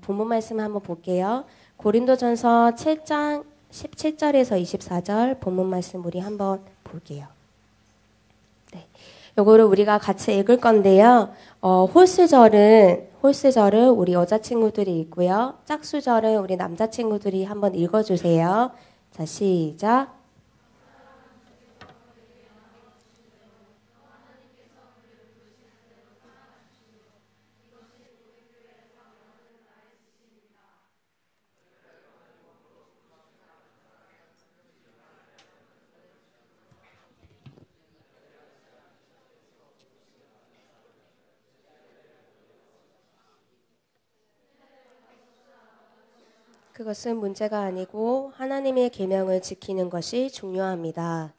본문 말씀 한번 볼게요. 고린도전서 7장 17절에서 24절 본문 말씀 우리 한번 볼게요. 네, 요거를 우리가 같이 읽을 건데요. 홀수절은 우리 여자친구들이 있고요. 짝수절은 우리 남자친구들이 한번 읽어주세요. 자, 시작. 그것은 문제가 아니고 하나님의 계명을 지키는 것이 중요합니다.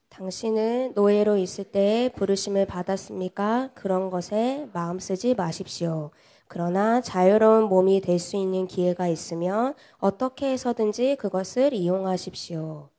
당신은 노예로 있을 때 부르심을 받았습니까? 그런 것에 마음 쓰지 마십시오. 그러나 자유로운 몸이 될 수 있는 기회가 있으면 어떻게 해서든지 그것을 이용하십시오.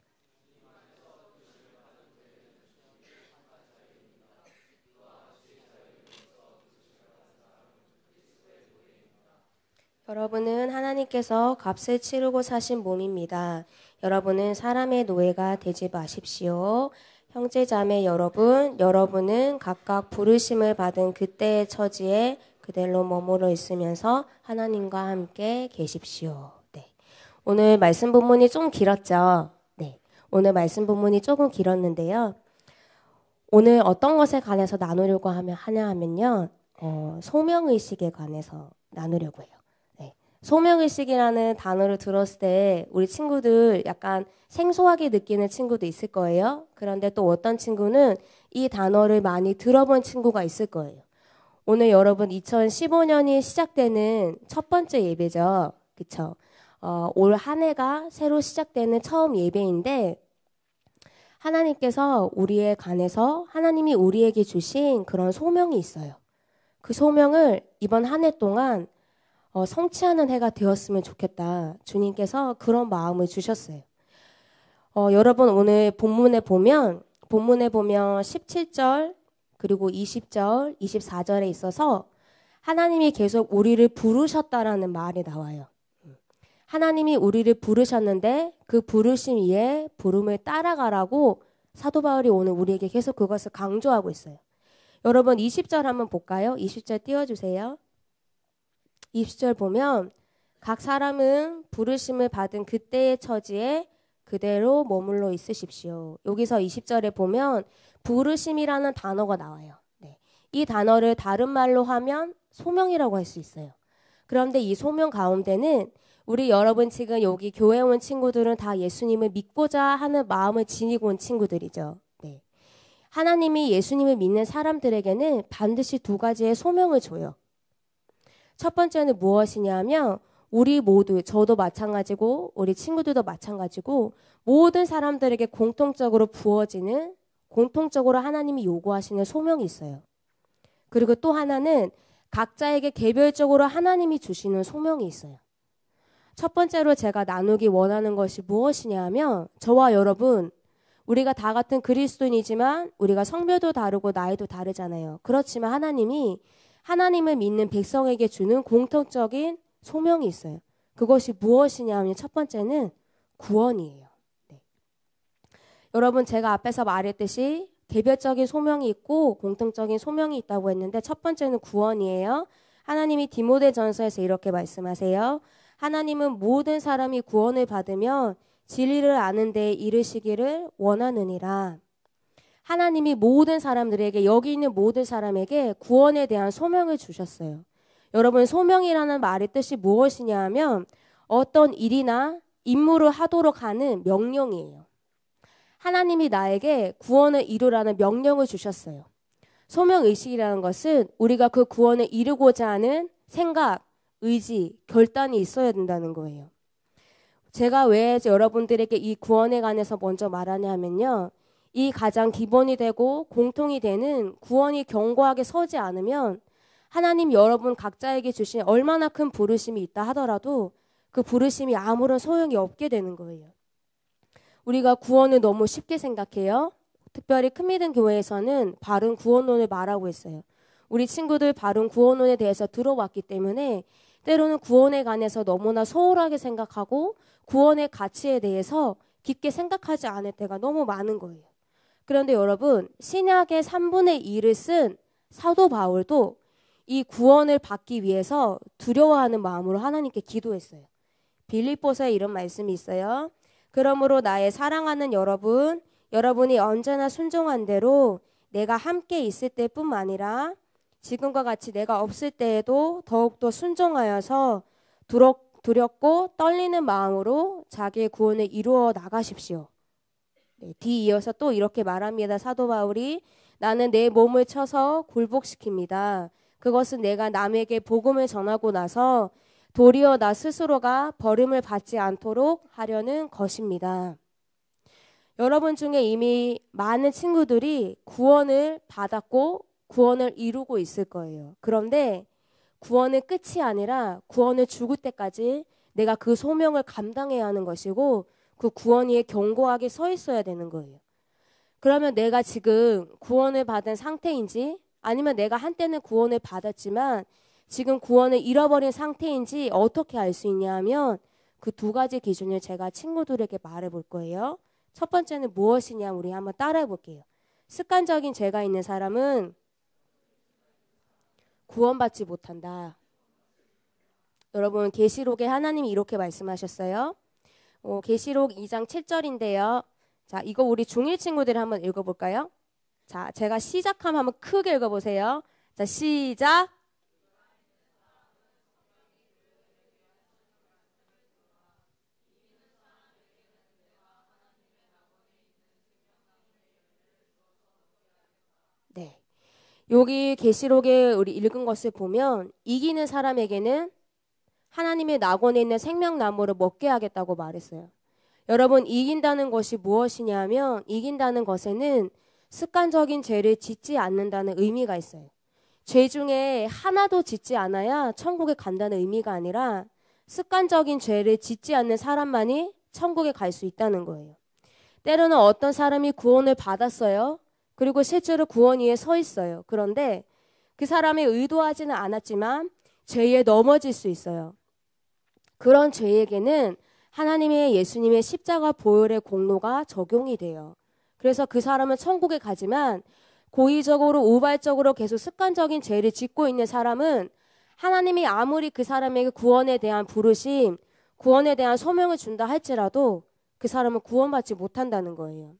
여러분은 하나님께서 값을 치르고 사신 몸입니다. 여러분은 사람의 노예가 되지 마십시오. 형제자매 여러분은 각각 부르심을 받은 그때의 처지에 그대로 머무르 있으면서 하나님과 함께 계십시오. 네. 오늘 말씀 본문이 좀 길었죠? 네. 오늘 말씀 본문이 조금 길었는데요. 오늘 어떤 것에 관해서 나누려고 하냐면요. 소명의식에 관해서 나누려고 해요. 소명의식이라는 단어를 들었을 때 우리 친구들 약간 생소하게 느끼는 친구도 있을 거예요. 그런데 또 어떤 친구는 이 단어를 많이 들어본 친구가 있을 거예요. 오늘 여러분 2015년이 시작되는 첫 번째 예배죠. 그쵸? 올 한 해가 새로 시작되는 처음 예배인데 하나님께서 우리에 관해서 하나님이 우리에게 주신 그런 소명이 있어요. 그 소명을 이번 한 해 동안 성취하는 해가 되었으면 좋겠다. 주님께서 그런 마음을 주셨어요. 여러분 오늘 본문에 보면 17절 그리고 20절, 24절에 있어서 하나님이 계속 우리를 부르셨다라는 말이 나와요. 하나님이 우리를 부르셨는데 그 부르심 위에 부름을 따라가라고 사도 바울이 오늘 우리에게 계속 그것을 강조하고 있어요. 여러분 20절 한번 볼까요? 20절 띄워주세요. 20절 보면 각 사람은 부르심을 받은 그때의 처지에 그대로 머물러 있으십시오. 여기서 20절에 보면 부르심이라는 단어가 나와요. 네. 이 단어를 다른 말로 하면 소명이라고 할 수 있어요. 그런데 이 소명 가운데는 우리 여러분 지금 여기 교회 온 친구들은 다 예수님을 믿고자 하는 마음을 지니고 온 친구들이죠. 네. 하나님이 예수님을 믿는 사람들에게는 반드시 두 가지의 소명을 줘요. 첫 번째는 무엇이냐면 우리 모두 저도 마찬가지고 우리 친구들도 마찬가지고 모든 사람들에게 공통적으로 부어지는 공통적으로 하나님이 요구하시는 소명이 있어요. 그리고 또 하나는 각자에게 개별적으로 하나님이 주시는 소명이 있어요. 첫 번째로 제가 나누기 원하는 것이 무엇이냐면 저와 여러분 우리가 다 같은 그리스도인이지만 우리가 성별도 다르고 나이도 다르잖아요. 그렇지만 하나님을 믿는 백성에게 주는 공통적인 소명이 있어요. 그것이 무엇이냐면 첫 번째는 구원이에요. 네. 여러분 제가 앞에서 말했듯이 개별적인 소명이 있고 공통적인 소명이 있다고 했는데 첫 번째는 구원이에요. 하나님이 디모데전서에서 이렇게 말씀하세요. 하나님은 모든 사람이 구원을 받으면 진리를 아는 데에 이르시기를 원하느니라. 하나님이 모든 사람들에게 여기 있는 모든 사람에게 구원에 대한 소명을 주셨어요. 여러분 소명이라는 말의 뜻이 무엇이냐 하면 어떤 일이나 임무를 하도록 하는 명령이에요. 하나님이 나에게 구원을 이루라는 명령을 주셨어요. 소명의식이라는 것은 우리가 그 구원을 이루고자 하는 생각, 의지, 결단이 있어야 된다는 거예요. 제가 왜 여러분들에게 이 구원에 관해서 먼저 말하냐면요. 이 가장 기본이 되고 공통이 되는 구원이 견고하게 서지 않으면 하나님 여러분 각자에게 주신 얼마나 큰 부르심이 있다 하더라도 그 부르심이 아무런 소용이 없게 되는 거예요. 우리가 구원을 너무 쉽게 생각해요. 특별히 큰 믿음 교회에서는 바른 구원론을 말하고 있어요. 우리 친구들 바른 구원론에 대해서 들어왔기 때문에 때로는 구원에 관해서 너무나 소홀하게 생각하고 구원의 가치에 대해서 깊게 생각하지 않을 때가 너무 많은 거예요. 그런데 여러분, 신약의 3분의 2를 쓴 사도 바울도 이 구원을 받기 위해서 두려워하는 마음으로 하나님께 기도했어요. 빌립보서에 이런 말씀이 있어요. 그러므로 나의 사랑하는 여러분, 여러분이 언제나 순종한 대로 내가 함께 있을 때뿐만 아니라 지금과 같이 내가 없을 때에도 더욱더 순종하여서 두렵고 떨리는 마음으로 자기의 구원을 이루어 나가십시오. 네, 뒤이어서 또 이렇게 말합니다. 사도 바울이 나는 내 몸을 쳐서 굴복시킵니다. 그것은 내가 남에게 복음을 전하고 나서 도리어 나 스스로가 버림을 받지 않도록 하려는 것입니다. 여러분 중에 이미 많은 친구들이 구원을 받았고 구원을 이루고 있을 거예요. 그런데 구원은 끝이 아니라 구원을 죽을 때까지 내가 그 소명을 감당해야 하는 것이고 그 구원 위에 견고하게 서 있어야 되는 거예요. 그러면 내가 지금 구원을 받은 상태인지 아니면 내가 한때는 구원을 받았지만 지금 구원을 잃어버린 상태인지 어떻게 알 수 있냐 하면 그 두 가지 기준을 제가 친구들에게 말해 볼 거예요. 첫 번째는 무엇이냐 우리 한번 따라해 볼게요. 습관적인 죄가 있는 사람은 구원받지 못한다. 여러분 계시록에 하나님이 이렇게 말씀하셨어요. 계시록 2장 7절인데요. 자, 이거 우리 중1 친구들 한번 읽어볼까요? 자, 제가 시작하면 한번 크게 읽어보세요. 자, 시작. 네. 여기 계시록에 우리 읽은 것을 보면 이기는 사람에게는 하나님의 낙원에 있는 생명나무를 먹게 하겠다고 말했어요. 여러분 이긴다는 것이 무엇이냐면 이긴다는 것에는 습관적인 죄를 짓지 않는다는 의미가 있어요. 죄 중에 하나도 짓지 않아야 천국에 간다는 의미가 아니라 습관적인 죄를 짓지 않는 사람만이 천국에 갈 수 있다는 거예요. 때로는 어떤 사람이 구원을 받았어요. 그리고 실제로 구원 위에 서 있어요. 그런데 그 사람이 의도하지는 않았지만 죄에 넘어질 수 있어요. 그런 죄에게는 하나님의 예수님의 십자가 보혈의 공로가 적용이 돼요. 그래서 그 사람은 천국에 가지만 고의적으로 우발적으로 계속 습관적인 죄를 짓고 있는 사람은 하나님이 아무리 그 사람에게 구원에 대한 부르심, 구원에 대한 소명을 준다 할지라도 그 사람은 구원받지 못한다는 거예요.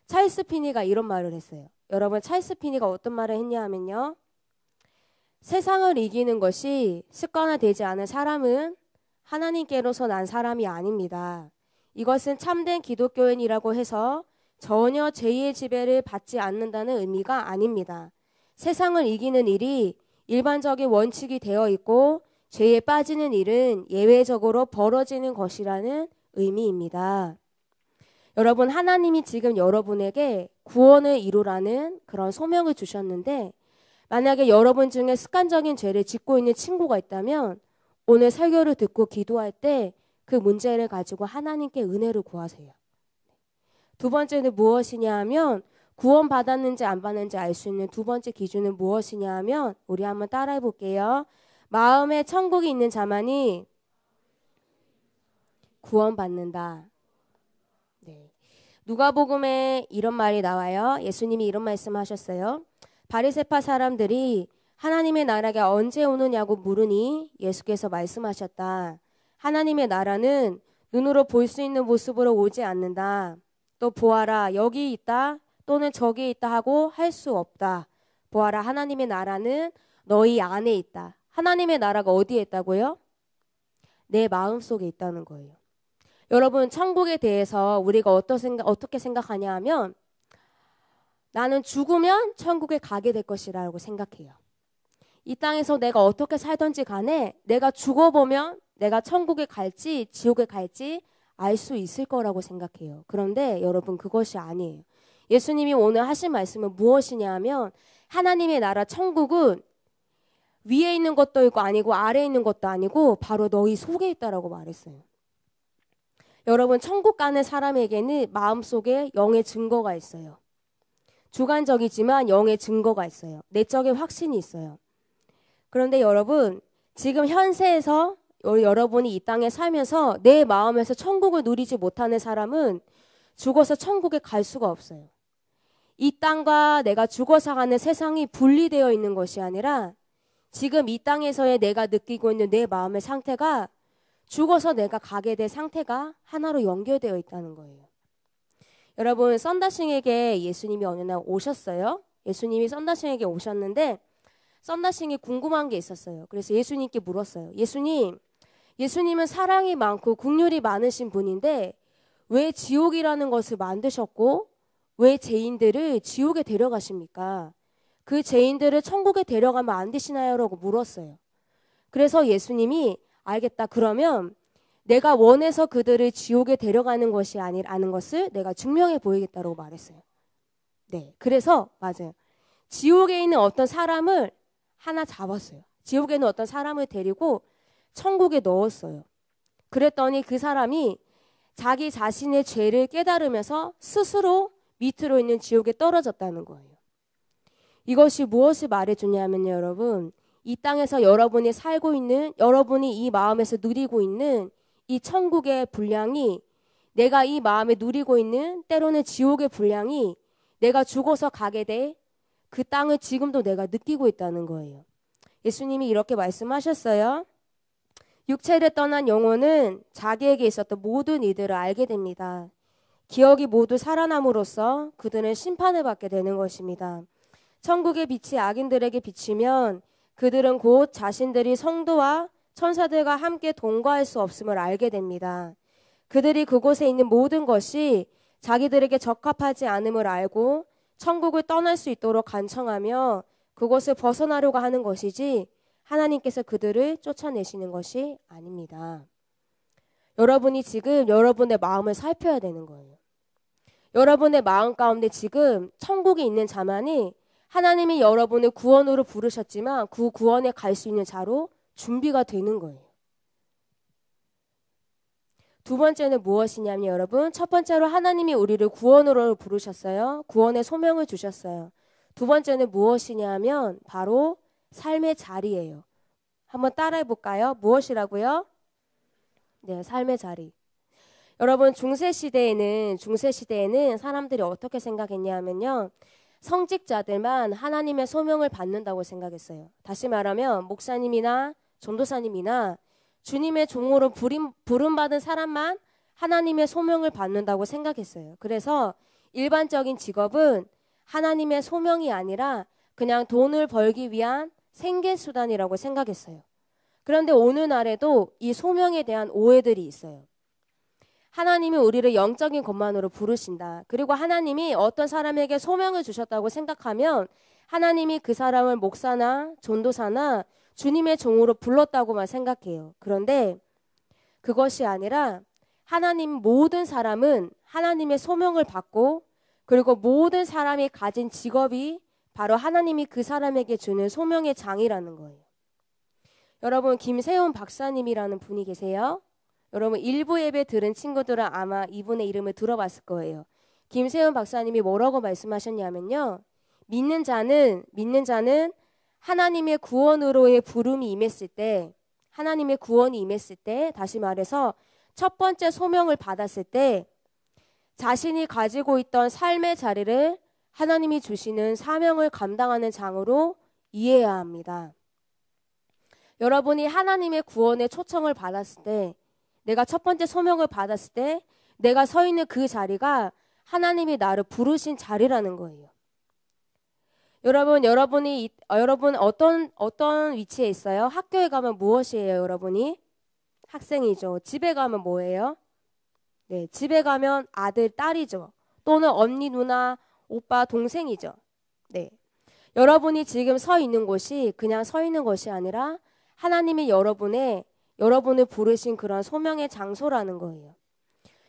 찰스 피니가 이런 말을 했어요. 여러분 찰스 피니가 어떤 말을 했냐 하면요. 세상을 이기는 것이 습관화되지 않은 사람은 하나님께로서 난 사람이 아닙니다. 이것은 참된 기독교인이라고 해서 전혀 죄의 지배를 받지 않는다는 의미가 아닙니다. 세상을 이기는 일이 일반적인 원칙이 되어 있고 죄에 빠지는 일은 예외적으로 벌어지는 것이라는 의미입니다. 여러분 하나님이 지금 여러분에게 구원을 이루라는 그런 소명을 주셨는데 만약에 여러분 중에 습관적인 죄를 짓고 있는 친구가 있다면 오늘 설교를 듣고 기도할 때 그 문제를 가지고 하나님께 은혜를 구하세요. 두 번째는 무엇이냐 하면 구원받았는지 안 받았는지 알 수 있는 두 번째 기준은 무엇이냐 하면 우리 한번 따라해 볼게요. 마음에 천국이 있는 자만이 구원받는다. 네. 누가복음에 이런 말이 나와요. 예수님이 이런 말씀하셨어요. 바리새파 사람들이 하나님의 나라가 언제 오느냐고 물으니 예수께서 말씀하셨다. 하나님의 나라는 눈으로 볼 수 있는 모습으로 오지 않는다. 또 보아라 여기 있다 또는 저기 있다 하고 할 수 없다. 보아라 하나님의 나라는 너희 안에 있다. 하나님의 나라가 어디에 있다고요? 내 마음속에 있다는 거예요. 여러분 천국에 대해서 우리가 어떻게 생각하냐 하면 나는 죽으면 천국에 가게 될 것이라고 생각해요. 이 땅에서 내가 어떻게 살던지 간에 내가 죽어보면 내가 천국에 갈지 지옥에 갈지 알 수 있을 거라고 생각해요. 그런데 여러분 그것이 아니에요. 예수님이 오늘 하신 말씀은 무엇이냐 하면 하나님의 나라 천국은 위에 있는 것도 있고 아니고 아래에 있는 것도 아니고 바로 너희 속에 있다라고 말했어요. 여러분 천국 가는 사람에게는 마음속에 영의 증거가 있어요. 주관적이지만 영의 증거가 있어요. 내적인 확신이 있어요. 그런데 여러분, 지금 현세에서 여러분이 이 땅에 살면서 내 마음에서 천국을 누리지 못하는 사람은 죽어서 천국에 갈 수가 없어요. 이 땅과 내가 죽어서 가는 세상이 분리되어 있는 것이 아니라 지금 이 땅에서의 내가 느끼고 있는 내 마음의 상태가 죽어서 내가 가게 될 상태가 하나로 연결되어 있다는 거예요. 여러분, 썬다싱에게 예수님이 어느 날 오셨어요. 예수님이 썬다싱에게 오셨는데 썬다싱이 궁금한 게 있었어요. 그래서 예수님께 물었어요. 예수님은 사랑이 많고 긍휼이 많으신 분인데 왜 지옥이라는 것을 만드셨고 왜 죄인들을 지옥에 데려가십니까? 그 죄인들을 천국에 데려가면 안 되시나요? 라고 물었어요. 그래서 예수님이 알겠다. 그러면 내가 원해서 그들을 지옥에 데려가는 것이 아니라는 것을 내가 증명해 보이겠다고 말했어요. 네, 그래서 맞아요. 지옥에 있는 어떤 사람을 하나 잡았어요. 지옥에 있는 어떤 사람을 데리고 천국에 넣었어요. 그랬더니 그 사람이 자기 자신의 죄를 깨달으면서 스스로 밑으로 있는 지옥에 떨어졌다는 거예요. 이것이 무엇을 말해주냐면요, 여러분. 이 땅에서 여러분이 살고 있는, 여러분이 이 마음에서 누리고 있는 이 천국의 분량이 내가 이 마음에 누리고 있는 때로는 지옥의 분량이 내가 죽어서 가게 돼 그 땅을 지금도 내가 느끼고 있다는 거예요. 예수님이 이렇게 말씀하셨어요. 육체를 떠난 영혼은 자기에게 있었던 모든 일들을 알게 됩니다. 기억이 모두 살아남으로써 그들은 심판을 받게 되는 것입니다. 천국의 빛이 악인들에게 비치면 그들은 곧 자신들이 성도와 천사들과 함께 동거할 수 없음을 알게 됩니다. 그들이 그곳에 있는 모든 것이 자기들에게 적합하지 않음을 알고 천국을 떠날 수 있도록 간청하며 그것을 벗어나려고 하는 것이지 하나님께서 그들을 쫓아내시는 것이 아닙니다. 여러분이 지금 여러분의 마음을 살펴야 되는 거예요. 여러분의 마음 가운데 지금 천국에 있는 자만이 하나님이 여러분을 구원으로 부르셨지만 그 구원에 갈 수 있는 자로 준비가 되는 거예요. 두 번째는 무엇이냐면 여러분, 첫 번째로 하나님이 우리를 구원으로 부르셨어요. 구원의 소명을 주셨어요. 두 번째는 무엇이냐면 바로 삶의 자리예요. 한번 따라해 볼까요? 무엇이라고요? 네, 삶의 자리. 여러분, 중세시대에는 사람들이 어떻게 생각했냐면요. 성직자들만 하나님의 소명을 받는다고 생각했어요. 다시 말하면 목사님이나 전도사님이나 주님의 종으로 부름받은 사람만 하나님의 소명을 받는다고 생각했어요. 그래서 일반적인 직업은 하나님의 소명이 아니라 그냥 돈을 벌기 위한 생계수단이라고 생각했어요. 그런데 오늘날에도 이 소명에 대한 오해들이 있어요. 하나님이 우리를 영적인 것만으로 부르신다. 그리고 하나님이 어떤 사람에게 소명을 주셨다고 생각하면 하나님이 그 사람을 목사나 전도사나 주님의 종으로 불렀다고만 생각해요. 그런데 그것이 아니라 하나님 모든 사람은 하나님의 소명을 받고 그리고 모든 사람이 가진 직업이 바로 하나님이 그 사람에게 주는 소명의 장이라는 거예요. 여러분, 김세훈 박사님이라는 분이 계세요. 여러분, 일부 예배 들은 친구들은 아마 이분의 이름을 들어봤을 거예요. 김세훈 박사님이 뭐라고 말씀하셨냐면요. 믿는 자는 하나님의 구원으로의 부름이 임했을 때, 하나님의 구원이 임했을 때, 다시 말해서 첫 번째 소명을 받았을 때 자신이 가지고 있던 삶의 자리를 하나님이 주시는 사명을 감당하는 장으로 이해해야 합니다. 여러분이 하나님의 구원의 초청을 받았을 때, 내가 첫 번째 소명을 받았을 때 내가 서 있는 그 자리가 하나님이 나를 부르신 자리라는 거예요. 여러분 어떤 위치에 있어요? 학교에 가면 무엇이에요, 여러분이? 학생이죠. 집에 가면 뭐예요? 네, 집에 가면 아들, 딸이죠. 또는 언니, 누나, 오빠, 동생이죠. 네. 여러분이 지금 서 있는 곳이 그냥 서 있는 것이 아니라 하나님이 여러분을 부르신 그런 소명의 장소라는 거예요.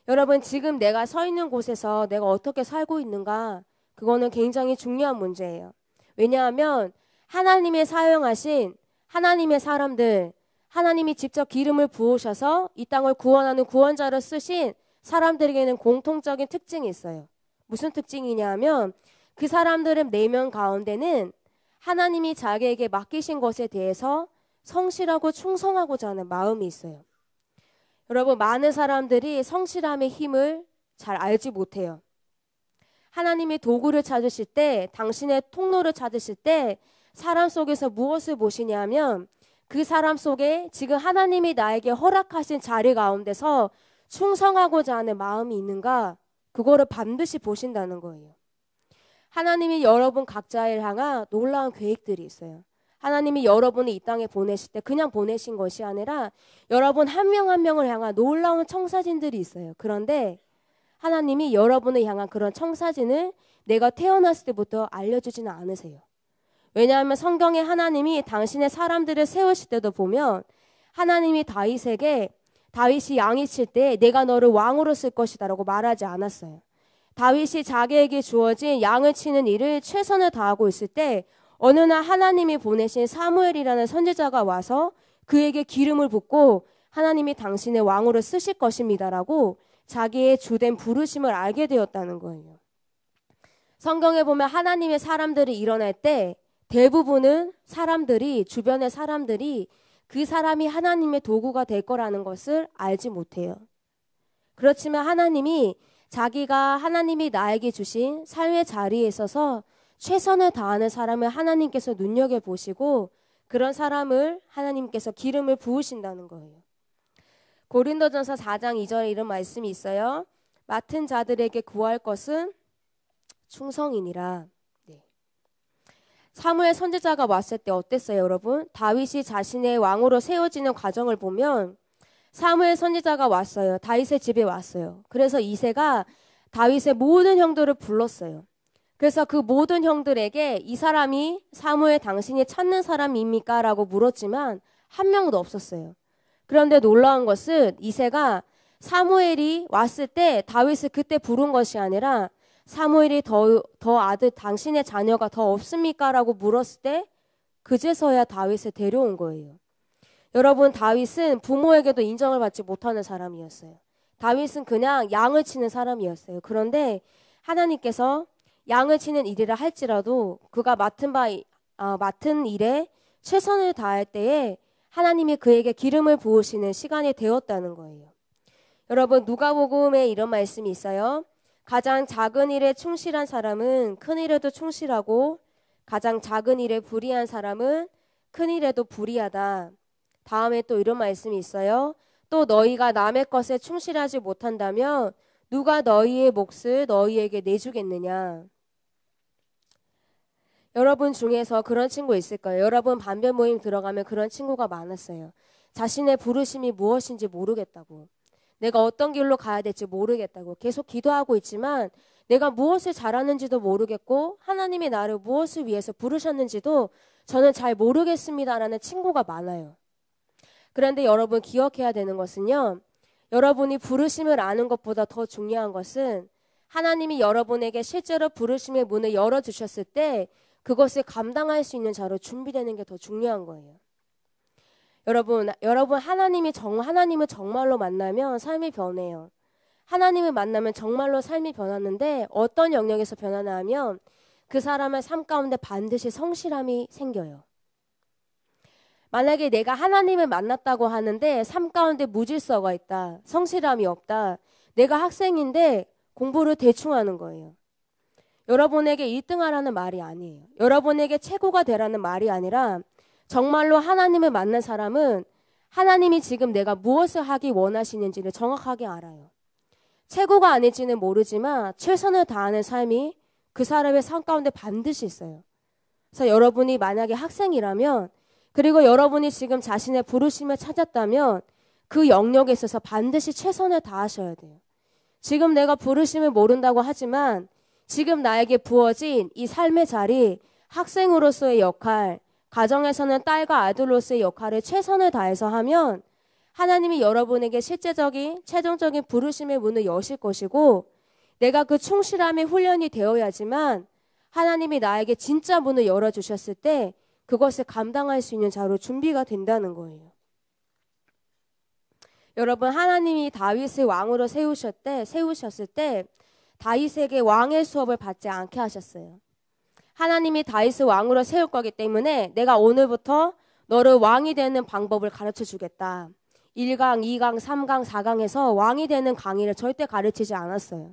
여러분, 지금 내가 서 있는 곳에서 내가 어떻게 살고 있는가? 그거는 굉장히 중요한 문제예요. 왜냐하면 하나님의 사용하신 하나님의 사람들, 하나님이 직접 기름을 부으셔서 이 땅을 구원하는 구원자를 쓰신 사람들에게는 공통적인 특징이 있어요. 무슨 특징이냐 하면 그 사람들의 내면 가운데는 하나님이 자기에게 맡기신 것에 대해서 성실하고 충성하고자 하는 마음이 있어요. 여러분, 많은 사람들이 성실함의 힘을 잘 알지 못해요. 하나님의 도구를 찾으실 때, 당신의 통로를 찾으실 때 사람 속에서 무엇을 보시냐면 그 사람 속에 지금 하나님이 나에게 허락하신 자리 가운데서 충성하고자 하는 마음이 있는가, 그거를 반드시 보신다는 거예요. 하나님이 여러분 각자를 향한 놀라운 계획들이 있어요. 하나님이 여러분을 이 땅에 보내실 때 그냥 보내신 것이 아니라 여러분 한 명 한 명을 향한 놀라운 청사진들이 있어요. 그런데 하나님이 여러분을 향한 그런 청사진을 내가 태어났을 때부터 알려주지는 않으세요. 왜냐하면 성경에 하나님이 당신의 사람들을 세우실 때도 보면 하나님이 다윗에게 다윗이 양이 칠 때 내가 너를 왕으로 쓸 것이다 라고 말하지 않았어요. 다윗이 자기에게 주어진 양을 치는 일을 최선을 다하고 있을 때 어느 날 하나님이 보내신 사무엘이라는 선지자가 와서 그에게 기름을 붓고 하나님이 당신의 왕으로 쓰실 것입니다라고 자기의 주된 부르심을 알게 되었다는 거예요. 성경에 보면 하나님의 사람들이 일어날 때 대부분은 사람들이, 주변의 사람들이 그 사람이 하나님의 도구가 될 거라는 것을 알지 못해요. 그렇지만 하나님이 자기가 하나님이 나에게 주신 삶의 자리에 있어서 최선을 다하는 사람을 하나님께서 눈여겨보시고 그런 사람을 하나님께서 기름을 부으신다는 거예요. 고린도전서 4장 2절에 이런 말씀이 있어요. 맡은 자들에게 구할 것은 충성이니라. 네. 사무엘 선지자가 왔을 때 어땠어요, 여러분? 다윗이 자신의 왕으로 세워지는 과정을 보면 사무엘 선지자가 왔어요. 다윗의 집에 왔어요. 그래서 이새가 다윗의 모든 형들을 불렀어요. 그래서 그 모든 형들에게 이 사람이 사무엘 당신이 찾는 사람입니까? 라고 물었지만 한 명도 없었어요. 그런데 놀라운 것은 이새가 사무엘이 왔을 때 다윗을 그때 부른 것이 아니라 사무엘이 더 아들 당신의 자녀가 더 없습니까? 라고 물었을 때 그제서야 다윗을 데려온 거예요. 여러분, 다윗은 부모에게도 인정을 받지 못하는 사람이었어요. 다윗은 그냥 양을 치는 사람이었어요. 그런데 하나님께서 양을 치는 일이라 할지라도 그가 맡은 일에 최선을 다할 때에 하나님이 그에게 기름을 부으시는 시간이 되었다는 거예요. 여러분, 누가복음에 이런 말씀이 있어요. 가장 작은 일에 충실한 사람은 큰 일에도 충실하고 가장 작은 일에 불의한 사람은 큰 일에도 불의하다. 다음에 또 이런 말씀이 있어요. 또 너희가 남의 것에 충실하지 못한다면 누가 너희의 몫을 너희에게 내주겠느냐. 여러분 중에서 그런 친구 있을 거예요. 여러분 반변 모임 들어가면 그런 친구가 많았어요. 자신의 부르심이 무엇인지 모르겠다고. 내가 어떤 길로 가야 될지 모르겠다고. 계속 기도하고 있지만 내가 무엇을 잘하는지도 모르겠고 하나님이 나를 무엇을 위해서 부르셨는지도 저는 잘 모르겠습니다라는 친구가 많아요. 그런데 여러분 기억해야 되는 것은요. 여러분이 부르심을 아는 것보다 더 중요한 것은 하나님이 여러분에게 실제로 부르심의 문을 열어주셨을 때 그것을 감당할 수 있는 자로 준비되는 게 더 중요한 거예요. 여러분 하나님을 정말로 만나면 삶이 변해요. 하나님을 만나면 정말로 삶이 변하는데 어떤 영역에서 변하나 하면 그 사람의 삶 가운데 반드시 성실함이 생겨요. 만약에 내가 하나님을 만났다고 하는데 삶 가운데 무질서가 있다. 성실함이 없다. 내가 학생인데 공부를 대충 하는 거예요. 여러분에게 1등 하라는 말이 아니에요. 여러분에게 최고가 되라는 말이 아니라 정말로 하나님을 만난 사람은 하나님이 지금 내가 무엇을 하기 원하시는지를 정확하게 알아요. 최고가 아닐지는 모르지만 최선을 다하는 삶이 그 사람의 삶 가운데 반드시 있어요. 그래서 여러분이 만약에 학생이라면 그리고 여러분이 지금 자신의 부르심을 찾았다면 그 영역에 있어서 반드시 최선을 다하셔야 돼요. 지금 내가 부르심을 모른다고 하지만 지금 나에게 부어진 이 삶의 자리, 학생으로서의 역할, 가정에서는 딸과 아들로서의 역할을 최선을 다해서 하면 하나님이 여러분에게 실제적인, 최종적인 부르심의 문을 여실 것이고 내가 그 충실함의 훈련이 되어야지만 하나님이 나에게 진짜 문을 열어주셨을 때 그것을 감당할 수 있는 자로 준비가 된다는 거예요. 여러분, 하나님이 다윗을 왕으로 세우셨을 때 다윗에게 왕의 수업을 받지 않게 하셨어요. 하나님이 다윗을 왕으로 세울 거기 때문에 내가 오늘부터 너를 왕이 되는 방법을 가르쳐 주겠다. 1강, 2강, 3강, 4강에서 왕이 되는 강의를 절대 가르치지 않았어요.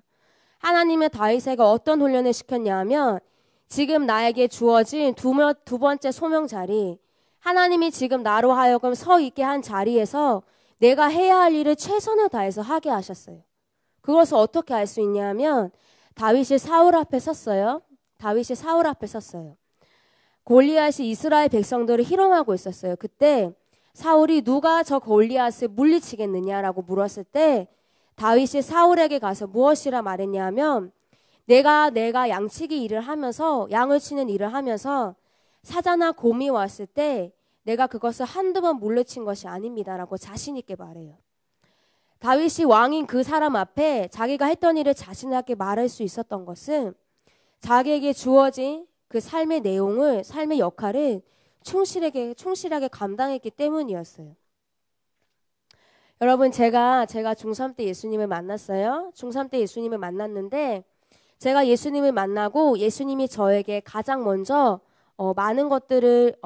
하나님의 다윗에게 어떤 훈련을 시켰냐 하면 지금 나에게 주어진 두 번째 소명 자리, 하나님이 지금 나로 하여금 서 있게 한 자리에서 내가 해야 할 일을 최선을 다해서 하게 하셨어요. 그것을 어떻게 알 수 있냐 하면 다윗이 사울 앞에 섰어요. 다윗이 사울 앞에 섰어요. 골리앗이 이스라엘 백성들을 희롱하고 있었어요. 그때 사울이 누가 저 골리앗을 물리치겠느냐라고 물었을 때 다윗이 사울에게 가서 무엇이라 말했냐 하면 내가 양치기 일을 하면서 양을 치는 일을 하면서 사자나 곰이 왔을 때 내가 그것을 한두 번 물리친 것이 아닙니다라고 자신 있게 말해요. 다윗이 왕인 그 사람 앞에 자기가 했던 일을 자신있게 말할 수 있었던 것은 자기에게 주어진 그 삶의 내용을, 삶의 역할을 충실하게 감당했기 때문이었어요. 여러분, 제가 중3 때 예수님을 만났어요. 중3 때 예수님을 만났는데 제가 예수님을 만나고 예수님이 저에게 가장 먼저 많은 것들을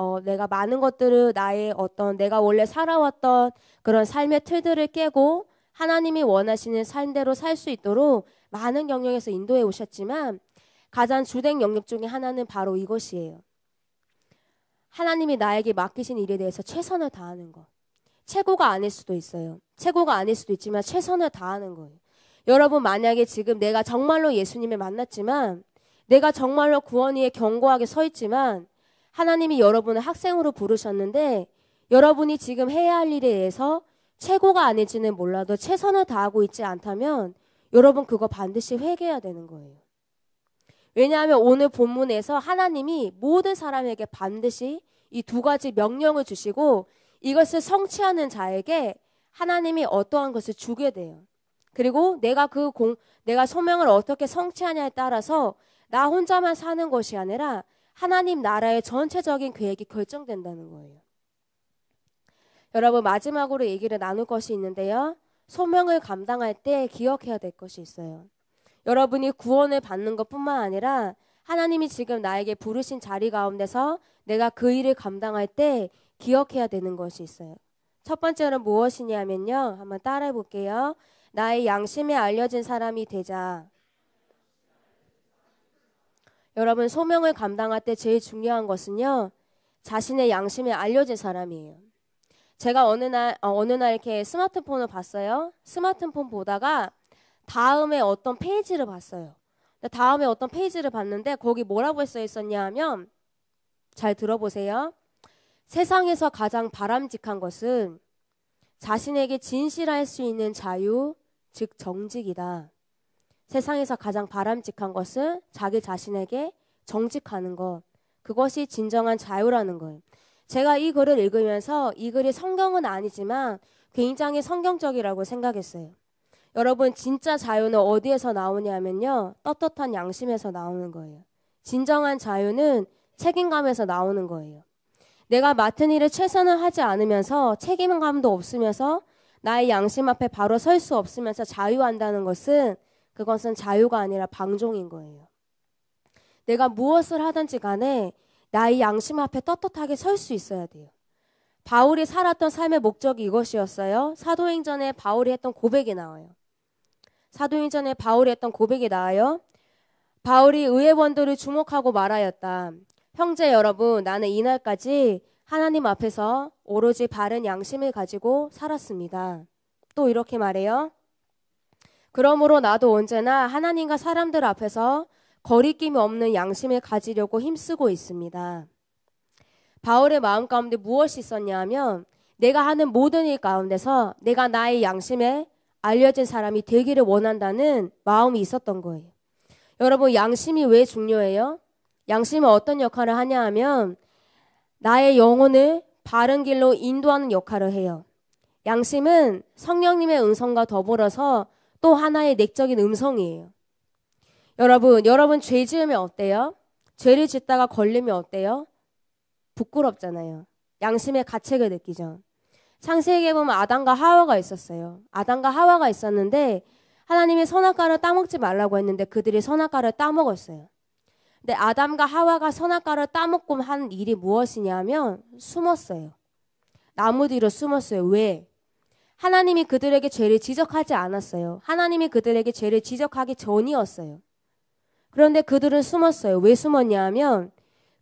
나의 내가 원래 살아왔던 그런 삶의 틀들을 깨고 하나님이 원하시는 삶대로 살 수 있도록 많은 영역에서 인도해 오셨지만 가장 주된 영역 중에 하나는 바로 이것이에요. 하나님이 나에게 맡기신 일에 대해서 최선을 다하는 것. 최고가 아닐 수도 있어요. 최고가 아닐 수도 있지만 최선을 다하는 거예요. 여러분, 만약에 지금 내가 정말로 예수님을 만났지만 내가 정말로 구원 위에 견고하게 서 있지만 하나님이 여러분을 학생으로 부르셨는데 여러분이 지금 해야 할 일에 대해서 최고가 아닐지는 몰라도 최선을 다하고 있지 않다면 여러분 그거 반드시 회개해야 되는 거예요. 왜냐하면 오늘 본문에서 하나님이 모든 사람에게 반드시 이 두 가지 명령을 주시고 이것을 성취하는 자에게 하나님이 어떠한 것을 주게 돼요. 그리고 내가 소명을 어떻게 성취하냐에 따라서 나 혼자만 사는 것이 아니라 하나님 나라의 전체적인 계획이 결정된다는 거예요. 여러분, 마지막으로 얘기를 나눌 것이 있는데요. 소명을 감당할 때 기억해야 될 것이 있어요. 여러분이 구원을 받는 것뿐만 아니라 하나님이 지금 나에게 부르신 자리 가운데서 내가 그 일을 감당할 때 기억해야 되는 것이 있어요. 첫 번째는 무엇이냐면요. 한번 따라해 볼게요. 나의 양심에 알려진 사람이 되자. 여러분, 소명을 감당할 때 제일 중요한 것은요. 자신의 양심에 알려진 사람이에요. 제가 어느 날 이렇게 스마트폰을 봤어요. 스마트폰 보다가 다음에 어떤 페이지를 봤어요. 다음에 어떤 페이지를 봤는데 거기 뭐라고 써 있었냐 하면 잘 들어보세요. 세상에서 가장 바람직한 것은 자신에게 진실할 수 있는 자유, 즉 정직이다. 세상에서 가장 바람직한 것은 자기 자신에게 정직하는 것. 그것이 진정한 자유라는 거예요. 제가 이 글을 읽으면서 이 글이 성경은 아니지만 굉장히 성경적이라고 생각했어요. 여러분, 진짜 자유는 어디에서 나오냐면요. 떳떳한 양심에서 나오는 거예요. 진정한 자유는 책임감에서 나오는 거예요. 내가 맡은 일을 최선을 하지 않으면서 책임감도 없으면서 나의 양심 앞에 바로 설 수 없으면서 자유한다는 것은 그것은 자유가 아니라 방종인 거예요. 내가 무엇을 하든지 간에 나의 양심 앞에 떳떳하게 설 수 있어야 돼요. 바울이 살았던 삶의 목적이 이것이었어요. 사도행전에 바울이 했던 고백이 나와요. 사도행전에 바울이 했던 고백이 나와요. 바울이 의회원들을 주목하고 말하였다. 형제 여러분, 나는 이날까지 하나님 앞에서 오로지 바른 양심을 가지고 살았습니다. 또 이렇게 말해요. 그러므로 나도 언제나 하나님과 사람들 앞에서 거리낌이 없는 양심을 가지려고 힘쓰고 있습니다. 바울의 마음 가운데 무엇이 있었냐 하면 내가 하는 모든 일 가운데서 내가 나의 양심에 알려진 사람이 되기를 원한다는 마음이 있었던 거예요. 여러분, 양심이 왜 중요해요? 양심은 어떤 역할을 하냐 하면 나의 영혼을 바른 길로 인도하는 역할을 해요. 양심은 성령님의 음성과 더불어서 또 하나의 내적인 음성이에요. 여러분 죄 지으면 어때요? 죄를 짓다가 걸리면 어때요? 부끄럽잖아요. 양심의 가책을 느끼죠. 창세기에 보면 아담과 하와가 있었어요. 아담과 하와가 있었는데 하나님이 선악과를 따먹지 말라고 했는데 그들이 선악과를 따먹었어요. 근데 아담과 하와가 선악과를 따먹고 한 일이 무엇이냐면 숨었어요. 나무 뒤로 숨었어요. 왜? 하나님이 그들에게 죄를 지적하지 않았어요. 하나님이 그들에게 죄를 지적하기 전이었어요. 그런데 그들은 숨었어요. 왜 숨었냐 하면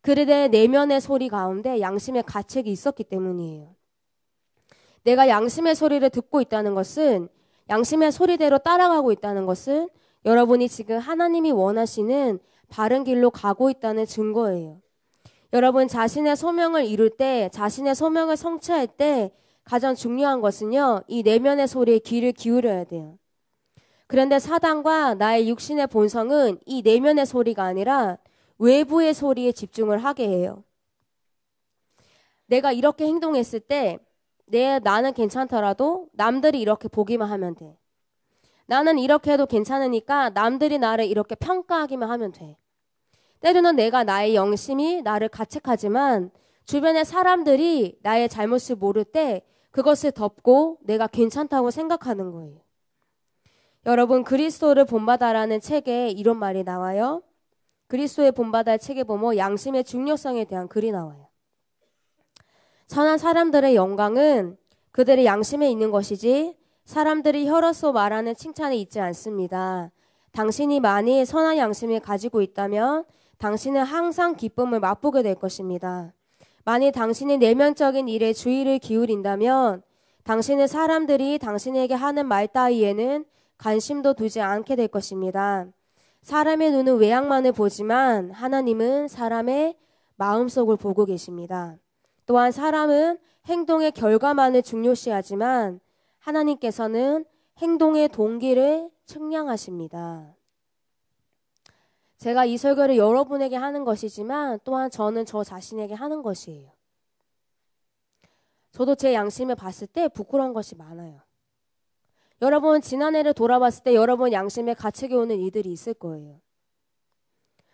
그들의 내면의 소리 가운데 양심의 가책이 있었기 때문이에요. 내가 양심의 소리를 듣고 있다는 것은, 양심의 소리대로 따라가고 있다는 것은 여러분이 지금 하나님이 원하시는 바른 길로 가고 있다는 증거예요. 여러분 자신의 소명을 이룰 때, 자신의 소명을 성취할 때 가장 중요한 것은요, 이 내면의 소리에 귀를 기울여야 돼요. 그런데 사단과 나의 육신의 본성은 이 내면의 소리가 아니라 외부의 소리에 집중을 하게 해요. 내가 이렇게 행동했을 때 나는 괜찮더라도 남들이 이렇게 보기만 하면 돼. 나는 이렇게 해도 괜찮으니까 남들이 나를 이렇게 평가하기만 하면 돼. 때로는 내가 나의 영심이 나를 가책하지만 주변의 사람들이 나의 잘못을 모를 때 그것을 덮고 내가 괜찮다고 생각하는 거예요. 여러분, 그리스도를 본받아라는 책에 이런 말이 나와요. 그리스도의 본받아의 책에 보면 양심의 중요성에 대한 글이 나와요. 선한 사람들의 영광은 그들의 양심에 있는 것이지 사람들이 혀로서 말하는 칭찬에 있지 않습니다. 당신이 만일 선한 양심을 가지고 있다면 당신은 항상 기쁨을 맛보게 될 것입니다. 만일 당신이 내면적인 일에 주의를 기울인다면 당신은 사람들이 당신에게 하는 말 따위에는 관심도 두지 않게 될 것입니다. 사람의 눈은 외양만을 보지만 하나님은 사람의 마음속을 보고 계십니다. 또한 사람은 행동의 결과만을 중요시하지만 하나님께서는 행동의 동기를 측량하십니다. 제가 이 설교를 여러분에게 하는 것이지만 또한 저는 저 자신에게 하는 것이에요. 저도 제 양심을 봤을 때 부끄러운 것이 많아요. 여러분 지난해를 돌아봤을 때 여러분 양심에 가책이 오는 이들이 있을 거예요.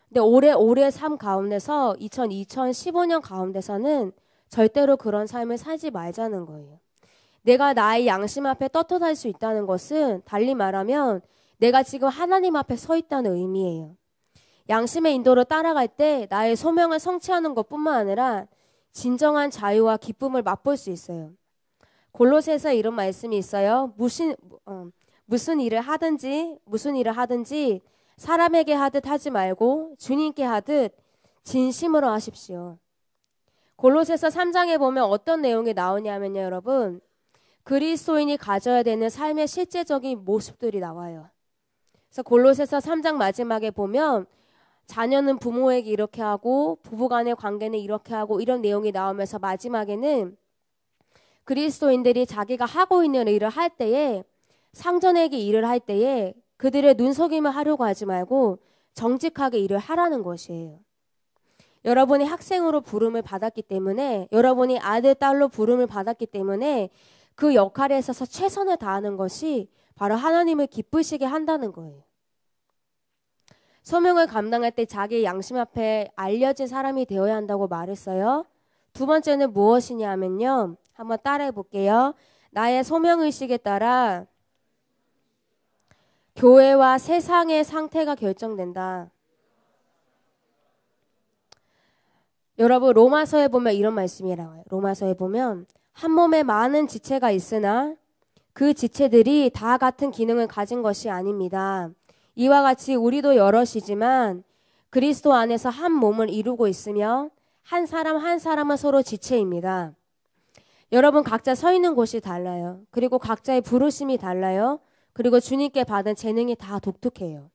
근데 올해 삶 가운데서 2015년 가운데서는 절대로 그런 삶을 살지 말자는 거예요. 내가 나의 양심 앞에 떳떳할 수 있다는 것은 달리 말하면 내가 지금 하나님 앞에 서 있다는 의미예요. 양심의 인도를 따라갈 때 나의 소명을 성취하는 것뿐만 아니라 진정한 자유와 기쁨을 맛볼 수 있어요. 골로새서 이런 말씀이 있어요. 무슨 일을 하든지 사람에게 하듯 하지 말고 주님께 하듯 진심으로 하십시오. 골로새서 3장에 보면 어떤 내용이 나오냐면요, 여러분. 그리스도인이 가져야 되는 삶의 실제적인 모습들이 나와요. 그래서 골로새서 3장 마지막에 보면 자녀는 부모에게 이렇게 하고 부부간의 관계는 이렇게 하고 이런 내용이 나오면서 마지막에는 그리스도인들이 자기가 하고 있는 일을 할 때에 상전에게 일을 할 때에 그들의 눈속임을 하려고 하지 말고 정직하게 일을 하라는 것이에요. 여러분이 학생으로 부름을 받았기 때문에 여러분이 아들, 딸로 부름을 받았기 때문에 그 역할에 있어서 최선을 다하는 것이 바로 하나님을 기쁘시게 한다는 거예요. 소명을 감당할 때 자기의 양심 앞에 알려진 사람이 되어야 한다고 말했어요. 두 번째는 무엇이냐 하면요. 한번 따라해 볼게요. 나의 소명의식에 따라 교회와 세상의 상태가 결정된다. 여러분 로마서에 보면 이런 말씀이 나와요. 로마서에 보면 한 몸에 많은 지체가 있으나 그 지체들이 다 같은 기능을 가진 것이 아닙니다. 이와 같이 우리도 여럿이지만 그리스도 안에서 한 몸을 이루고 있으며 한 사람 한 사람은 서로 지체입니다. 여러분 각자 서 있는 곳이 달라요. 그리고 각자의 부르심이 달라요. 그리고 주님께 받은 재능이 다 독특해요.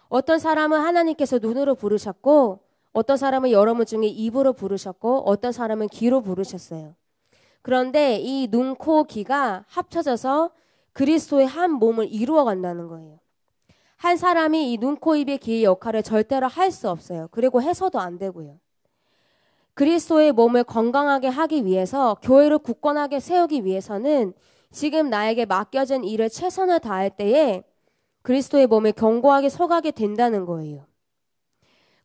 어떤 사람은 하나님께서 눈으로 부르셨고 어떤 사람은 여러분 중에 입으로 부르셨고 어떤 사람은 귀로 부르셨어요. 그런데 이 눈, 코, 귀가 합쳐져서 그리스도의 한 몸을 이루어 간다는 거예요. 한 사람이 이 눈, 코, 입의 귀의 역할을 절대로 할 수 없어요. 그리고 해서도 안 되고요. 그리스도의 몸을 건강하게 하기 위해서 교회를 굳건하게 세우기 위해서는 지금 나에게 맡겨진 일을 최선을 다할 때에 그리스도의 몸을 견고하게 서가게 된다는 거예요.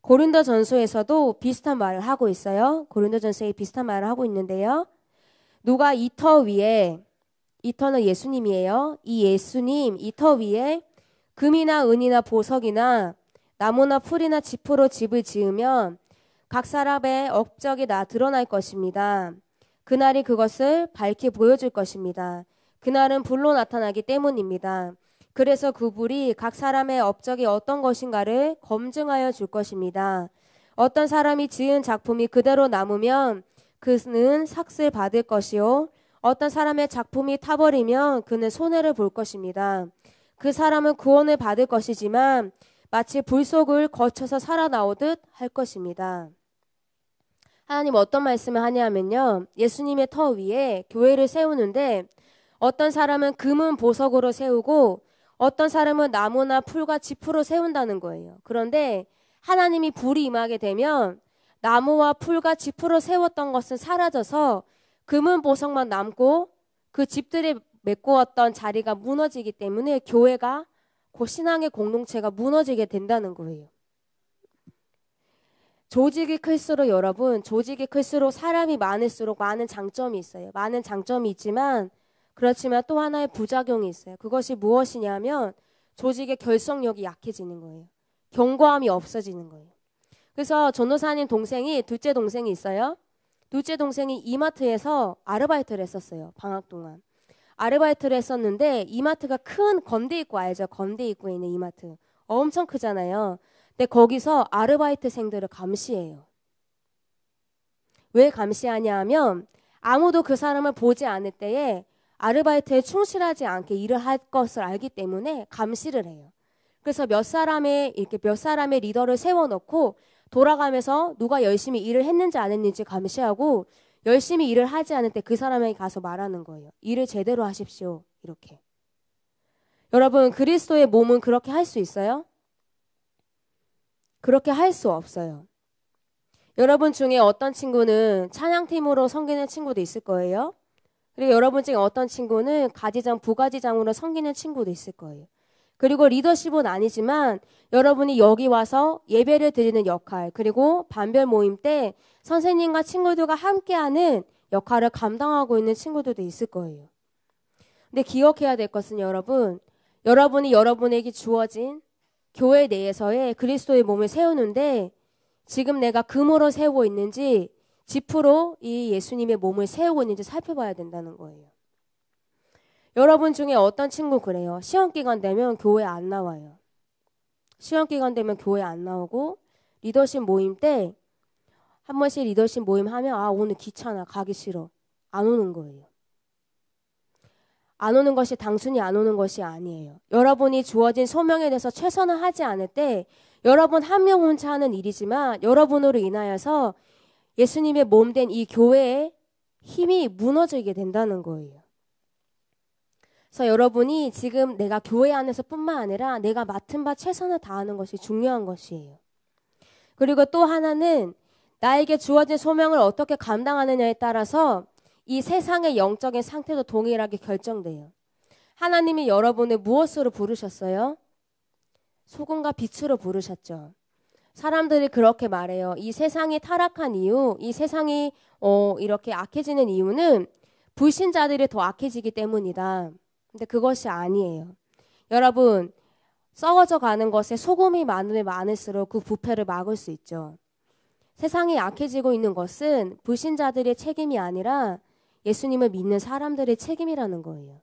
고린도전서에서도 비슷한 말을 하고 있어요. 고린도전서에 비슷한 말을 하고 있는데요. 누가 이 터 위에, 이 터는 예수님이에요. 이 예수님, 이 터 위에 금이나 은이나 보석이나 나무나 풀이나 짚으로 집을 지으면 각 사람의 업적이 드러날 것입니다. 그날이 그것을 밝히 보여줄 것입니다. 그날은 불로 나타나기 때문입니다. 그래서 그 불이 각 사람의 업적이 어떤 것인가를 검증하여 줄 것입니다. 어떤 사람이 지은 작품이 그대로 남으면 그는 삭을 받을 것이요. 어떤 사람의 작품이 타버리면 그는 손해를 볼 것입니다. 그 사람은 구원을 받을 것이지만 마치 불 속을 거쳐서 살아나오듯 할 것입니다. 하나님 어떤 말씀을 하냐면요. 예수님의 터 위에 교회를 세우는데 어떤 사람은 금은 보석으로 세우고 어떤 사람은 나무나 풀과 짚으로 세운다는 거예요. 그런데 하나님이 불이 임하게 되면 나무와 풀과 짚으로 세웠던 것은 사라져서 금은 보석만 남고 그 집들이 메꾸었던 자리가 무너지기 때문에 교회가 그 신앙의 공동체가 무너지게 된다는 거예요. 조직이 클수록 여러분, 조직이 클수록 사람이 많을수록 많은 장점이 있어요. 많은 장점이 있지만 그렇지만 또 하나의 부작용이 있어요. 그것이 무엇이냐면 조직의 결속력이 약해지는 거예요. 견고함이 없어지는 거예요. 그래서 전도사님 동생이 둘째 동생이 있어요. 둘째 동생이 이마트에서 아르바이트를 했었어요. 방학 동안. 아르바이트를 했었는데 이마트가 큰 건대 입구 알죠? 건대 입구에 있는 이마트. 엄청 크잖아요. 근데 거기서 아르바이트생들을 감시해요. 왜 감시하냐 하면 아무도 그 사람을 보지 않을 때에 아르바이트에 충실하지 않게 일을 할 것을 알기 때문에 감시를 해요. 그래서 몇 사람의 리더를 세워놓고 돌아가면서 누가 열심히 일을 했는지 안 했는지 감시하고 열심히 일을 하지 않을 때 그 사람에게 가서 말하는 거예요. 일을 제대로 하십시오. 이렇게. 여러분, 그리스도의 몸은 그렇게 할 수 있어요? 그렇게 할 수 없어요. 여러분 중에 어떤 친구는 찬양팀으로 섬기는 친구도 있을 거예요. 그리고 여러분 중에 어떤 친구는 가지장, 부가지장으로 섬기는 친구도 있을 거예요. 그리고 리더십은 아니지만 여러분이 여기 와서 예배를 드리는 역할, 그리고 반별 모임 때 선생님과 친구들과 함께하는 역할을 감당하고 있는 친구들도 있을 거예요. 근데 기억해야 될 것은 여러분이 여러분에게 주어진 교회 내에서의 그리스도의 몸을 세우는데 지금 내가 금으로 세우고 있는지 짚으로 이 예수님의 몸을 세우고 있는지 살펴봐야 된다는 거예요. 여러분 중에 어떤 친구 그래요. 시험기간 되면 교회 안 나와요. 시험기간 되면 교회 안 나오고 리더십 모임 때 한 번씩 리더십 모임 하면 오늘 귀찮아 가기 싫어 안 오는 거예요. 안 오는 것이 단순히 안 오는 것이 아니에요. 여러분이 주어진 소명에 대해서 최선을 하지 않을 때 여러분 한 명 혼자 하는 일이지만 여러분으로 인하여서 예수님의 몸 된 이 교회의 힘이 무너지게 된다는 거예요. 그래서 여러분이 지금 내가 교회 안에서 뿐만 아니라 내가 맡은 바 최선을 다하는 것이 중요한 것이에요. 그리고 또 하나는 나에게 주어진 소명을 어떻게 감당하느냐에 따라서 이 세상의 영적인 상태도 동일하게 결정돼요. 하나님이 여러분을 무엇으로 부르셨어요? 소금과 빛으로 부르셨죠. 사람들이 그렇게 말해요. 이 세상이 타락한 이유, 이 세상이 이렇게 악해지는 이유는 불신자들이 더 악해지기 때문이다. 근데 그것이 아니에요. 여러분, 썩어져 가는 것에 소금이 많으면 많을수록 그 부패를 막을 수 있죠. 세상이 약해지고 있는 것은 불신자들의 책임이 아니라 예수님을 믿는 사람들의 책임이라는 거예요.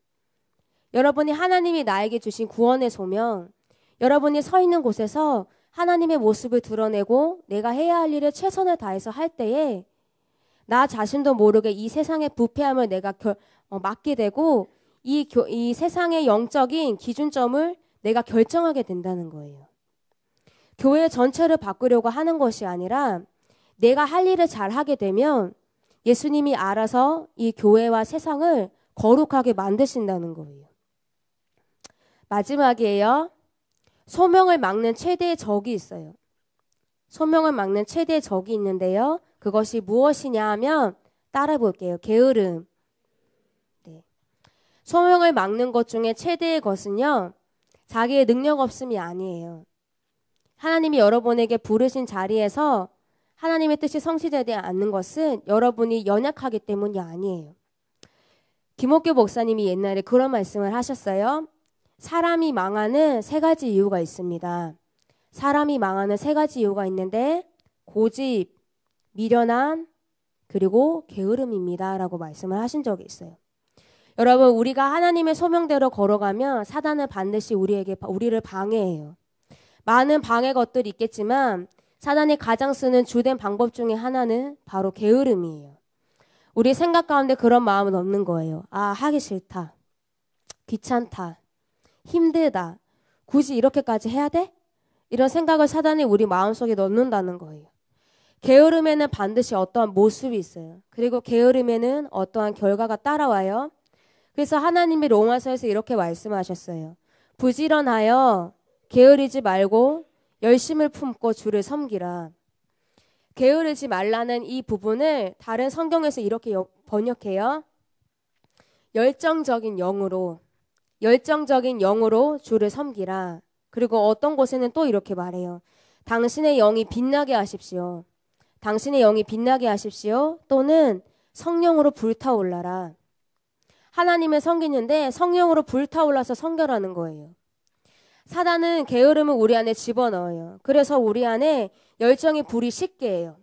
여러분이 하나님이 나에게 주신 구원의 소명, 여러분이 서 있는 곳에서 하나님의 모습을 드러내고 내가 해야 할 일을 최선을 다해서 할 때에 나 자신도 모르게 이 세상의 부패함을 내가 맡게 되고 이 세상의 영적인 기준점을 내가 결정하게 된다는 거예요. 교회 전체를 바꾸려고 하는 것이 아니라 내가 할 일을 잘 하게 되면 예수님이 알아서 이 교회와 세상을 거룩하게 만드신다는 거예요. 마지막이에요. 소명을 막는 최대의 적이 있어요. 소명을 막는 최대의 적이 있는데요. 그것이 무엇이냐 하면 따라 볼게요. 게으름. 네. 소명을 막는 것 중에 최대의 것은요. 자기의 능력 없음이 아니에요. 하나님이 여러분에게 부르신 자리에서 하나님의 뜻이 성취되지 않는 것은 여러분이 연약하기 때문이 아니에요. 김옥규 목사님이 옛날에 그런 말씀을 하셨어요. 사람이 망하는 세 가지 이유가 있습니다. 사람이 망하는 세 가지 이유가 있는데 고집, 미련함, 그리고 게으름입니다. 라고 말씀을 하신 적이 있어요. 여러분, 우리가 하나님의 소명대로 걸어가면 사단은 반드시 우리를 방해해요. 많은 방해 것들이 있겠지만 사단이 가장 쓰는 주된 방법 중에 하나는 바로 게으름이에요. 우리 생각 가운데 그런 마음은 없는 거예요. 아, 하기 싫다. 귀찮다. 힘들다. 굳이 이렇게까지 해야 돼? 이런 생각을 사단이 우리 마음속에 넣는다는 거예요. 게으름에는 반드시 어떠한 모습이 있어요. 그리고 게으름에는 어떠한 결과가 따라와요. 그래서 하나님이 로마서에서 이렇게 말씀하셨어요. 부지런하여 게으르지 말고 열심을 품고 주를 섬기라. 게으르지 말라는 이 부분을 다른 성경에서 이렇게 번역해요. 열정적인 영으로 주를 섬기라. 그리고 어떤 곳에는 또 이렇게 말해요. 당신의 영이 빛나게 하십시오. 당신의 영이 빛나게 하십시오. 또는 성령으로 불타올라라. 하나님을 섬기는데 성령으로 불타올라서 섬겨라는 거예요. 사단은 게으름을 우리 안에 집어넣어요. 그래서 우리 안에 열정이 불이 식게 해요.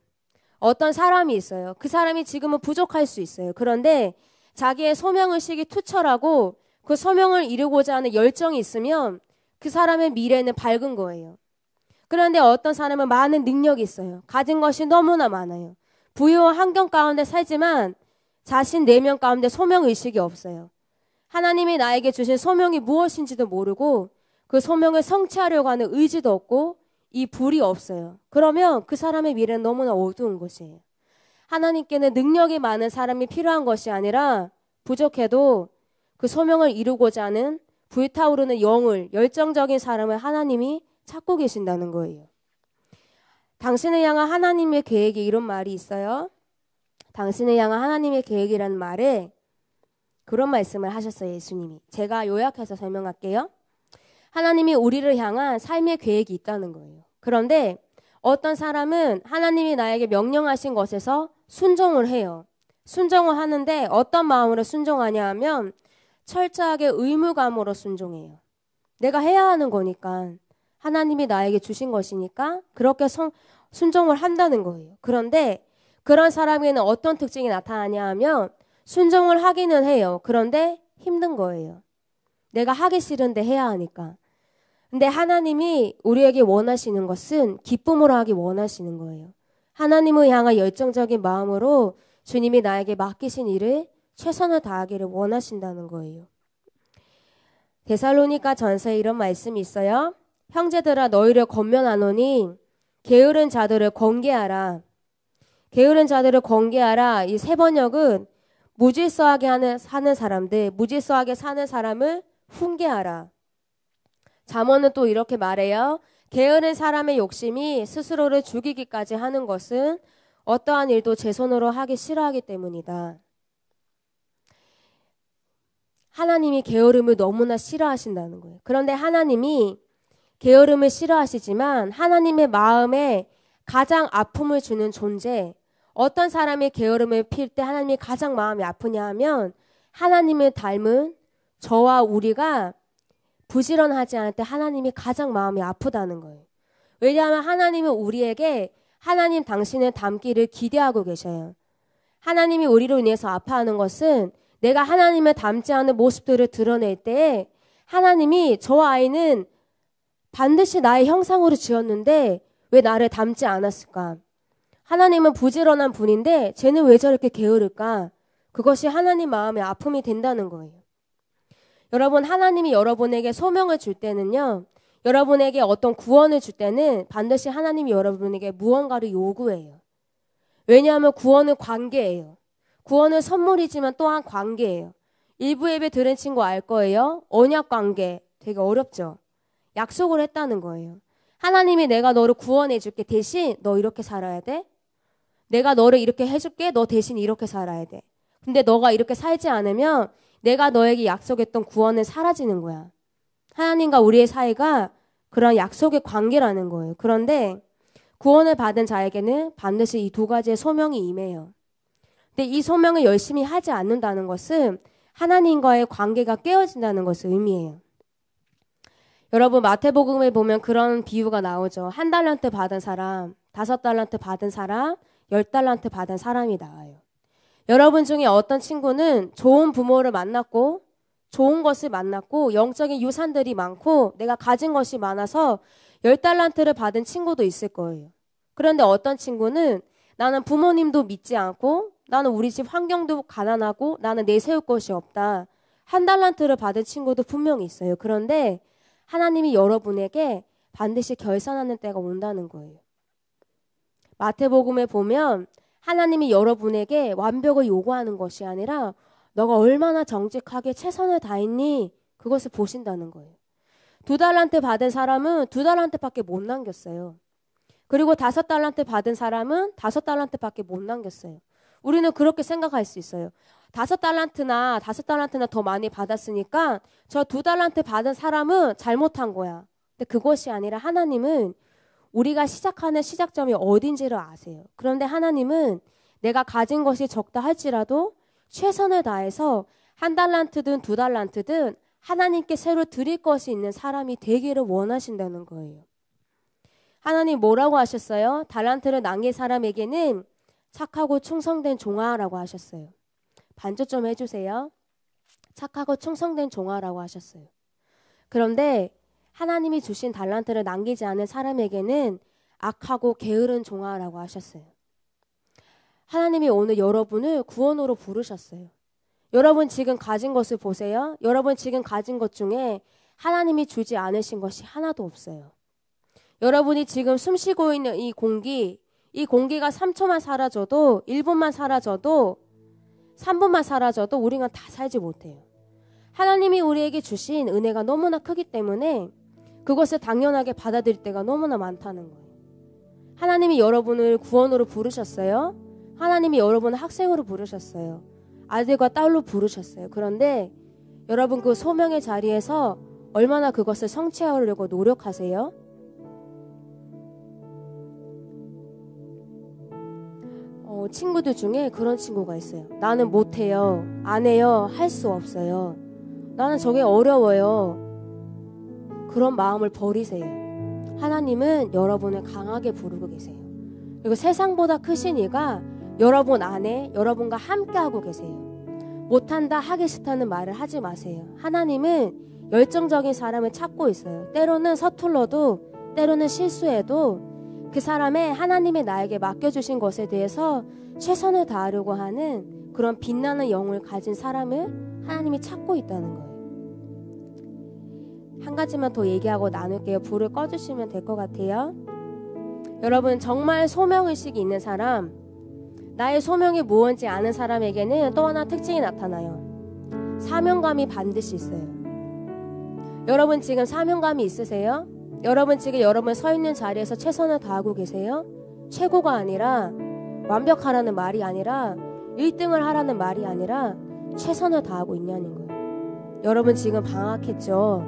어떤 사람이 있어요. 그 사람이 지금은 부족할 수 있어요. 그런데 자기의 소명의식이 투철하고 그 소명을 이루고자 하는 열정이 있으면 그 사람의 미래는 밝은 거예요. 그런데 어떤 사람은 많은 능력이 있어요. 가진 것이 너무나 많아요. 부유한 환경 가운데 살지만 자신 내면 가운데 소명의식이 없어요. 하나님이 나에게 주신 소명이 무엇인지도 모르고 그 소명을 성취하려고 하는 의지도 없고 이 불이 없어요. 그러면 그 사람의 미래는 너무나 어두운 것이에요. 하나님께는 능력이 많은 사람이 필요한 것이 아니라 부족해도 그 소명을 이루고자 하는 불타오르는 영을, 열정적인 사람을 하나님이 찾고 계신다는 거예요. 당신을 향한 하나님의 계획이 이런 말이 있어요. 당신을 향한 하나님의 계획이라는 말에 그런 말씀을 하셨어요. 예수님이. 제가 요약해서 설명할게요. 하나님이 우리를 향한 삶의 계획이 있다는 거예요. 그런데 어떤 사람은 하나님이 나에게 명령하신 것에서 순종을 해요. 순종을 하는데 어떤 마음으로 순종하냐 하면 철저하게 의무감으로 순종해요. 내가 해야 하는 거니까 하나님이 나에게 주신 것이니까 그렇게 순종을 한다는 거예요. 그런데 그런 사람에게는 어떤 특징이 나타나냐 하면 순종을 하기는 해요. 그런데 힘든 거예요. 내가 하기 싫은데 해야 하니까. 근데 하나님이 우리에게 원하시는 것은 기쁨으로 하기 원하시는 거예요. 하나님을 향한 열정적인 마음으로 주님이 나에게 맡기신 일을 최선을 다하기를 원하신다는 거예요. 데살로니가 전서에 이런 말씀이 있어요. 형제들아 너희를 권면하노니 게으른 자들을 권계하라. 게으른 자들을 권계하라. 이 세 번역은 무질서하게 사는 사람들, 무질서하게 사는 사람을 훈계하라. 잠언은 또 이렇게 말해요. 게으른 사람의 욕심이 스스로를 죽이기까지 하는 것은 어떠한 일도 제 손으로 하기 싫어하기 때문이다. 하나님이 게으름을 너무나 싫어하신다는 거예요. 그런데 하나님이 게으름을 싫어하시지만 하나님의 마음에 가장 아픔을 주는 존재, 어떤 사람이 게으름을 필 때 하나님이 가장 마음이 아프냐 하면 하나님을 닮은 저와 우리가 부지런하지 않을 때 하나님이 가장 마음이 아프다는 거예요. 왜냐하면 하나님은 우리에게 하나님 당신을 닮기를 기대하고 계셔요. 하나님이 우리로 인해서 아파하는 것은 내가 하나님을 닮지 않은 모습들을 드러낼 때 하나님이 저 아이는 반드시 나의 형상으로 지었는데 왜 나를 닮지 않았을까? 하나님은 부지런한 분인데 쟤는 왜 저렇게 게으를까? 그것이 하나님 마음의 아픔이 된다는 거예요. 여러분, 하나님이 여러분에게 소명을 줄 때는요, 여러분에게 어떤 구원을 줄 때는 반드시 하나님이 여러분에게 무언가를 요구해요. 왜냐하면 구원은 관계예요. 구원은 선물이지만 또한 관계예요. 일부 예배 들은 친구 알 거예요. 언약 관계 되게 어렵죠. 약속을 했다는 거예요. 하나님이 내가 너를 구원해 줄게. 대신 너 이렇게 살아야 돼. 내가 너를 이렇게 해줄게. 너 대신 이렇게 살아야 돼. 근데 너가 이렇게 살지 않으면 내가 너에게 약속했던 구원은 사라지는 거야. 하나님과 우리의 사이가 그런 약속의 관계라는 거예요. 그런데 구원을 받은 자에게는 반드시 이 두 가지의 소명이 임해요. 근데 이 소명을 열심히 하지 않는다는 것은 하나님과의 관계가 깨어진다는 것을 의미해요. 여러분 마태복음에 보면 그런 비유가 나오죠. 1달란트 받은 사람, 5달란트 받은 사람, 10달란트 받은 사람이 나와요. 여러분 중에 어떤 친구는 좋은 부모를 만났고 좋은 것을 만났고 영적인 유산들이 많고 내가 가진 것이 많아서 10달란트를 받은 친구도 있을 거예요. 그런데 어떤 친구는 나는 부모님도 믿지 않고 나는 우리 집 환경도 가난하고 나는 내세울 것이 없다. 1달란트를 받은 친구도 분명히 있어요. 그런데 하나님이 여러분에게 반드시 결산하는 때가 온다는 거예요. 마태복음에 보면 하나님이 여러분에게 완벽을 요구하는 것이 아니라 너가 얼마나 정직하게 최선을 다했니? 그것을 보신다는 거예요. 2달란트 받은 사람은 2달란트밖에 못 남겼어요. 그리고 5달란트 받은 사람은 5달란트밖에 못 남겼어요. 우리는 그렇게 생각할 수 있어요. 5달란트나 더 많이 받았으니까 저 2달란트 받은 사람은 잘못한 거야. 근데 그것이 아니라 하나님은 우리가 시작하는 시작점이 어딘지를 아세요. 그런데 하나님은 내가 가진 것이 적다 할지라도 최선을 다해서 1달란트든 2달란트든 하나님께 새로 드릴 것이 있는 사람이 되기를 원하신다는 거예요. 하나님 뭐라고 하셨어요? 달란트를 남긴 사람에게는 착하고 충성된 종아라고 하셨어요. 반주 좀 해주세요. 착하고 충성된 종아라고 하셨어요. 그런데 하나님이 주신 달란트를 남기지 않은 사람에게는 악하고 게으른 종아라고 하셨어요. 하나님이 오늘 여러분을 구원으로 부르셨어요. 여러분 지금 가진 것을 보세요. 여러분 지금 가진 것 중에 하나님이 주지 않으신 것이 하나도 없어요. 여러분이 지금 숨쉬고 있는 이 공기가 3초만 사라져도 1분만 사라져도 3분만 사라져도 우리가 다 살지 못해요. 하나님이 우리에게 주신 은혜가 너무나 크기 때문에 그것을 당연하게 받아들일 때가 너무나 많다는 거예요. 하나님이 여러분을 구원으로 부르셨어요. 하나님이 여러분을 학생으로 부르셨어요. 아들과 딸로 부르셨어요. 그런데 여러분 그 소명의 자리에서 얼마나 그것을 성취하려고 노력하세요? 친구들 중에 그런 친구가 있어요. 나는 못해요. 안 해요. 할 수 없어요. 나는 저게 어려워요. 그런 마음을 버리세요. 하나님은 여러분을 강하게 부르고 계세요. 그리고 세상보다 크신 이가 여러분 안에 여러분과 함께하고 계세요. 못한다, 하기 싫다는 말을 하지 마세요. 하나님은 열정적인 사람을 찾고 있어요. 때로는 서툴러도 때로는 실수해도 그 사람의 하나님의 나에게 맡겨주신 것에 대해서 최선을 다하려고 하는 그런 빛나는 영을 가진 사람을 하나님이 찾고 있다는 거예요. 한 가지만 더 얘기하고 나눌게요. 불을 꺼주시면 될 것 같아요. 여러분 정말 소명의식이 있는 사람, 나의 소명이 무엇인지 아는 사람에게는 또 하나 특징이 나타나요. 사명감이 반드시 있어요. 여러분 지금 사명감이 있으세요? 여러분 지금 여러분 서 있는 자리에서 최선을 다하고 계세요? 최고가 아니라 완벽하라는 말이 아니라 1등을 하라는 말이 아니라 최선을 다하고 있냐는 거예요. 여러분 지금 방학했죠?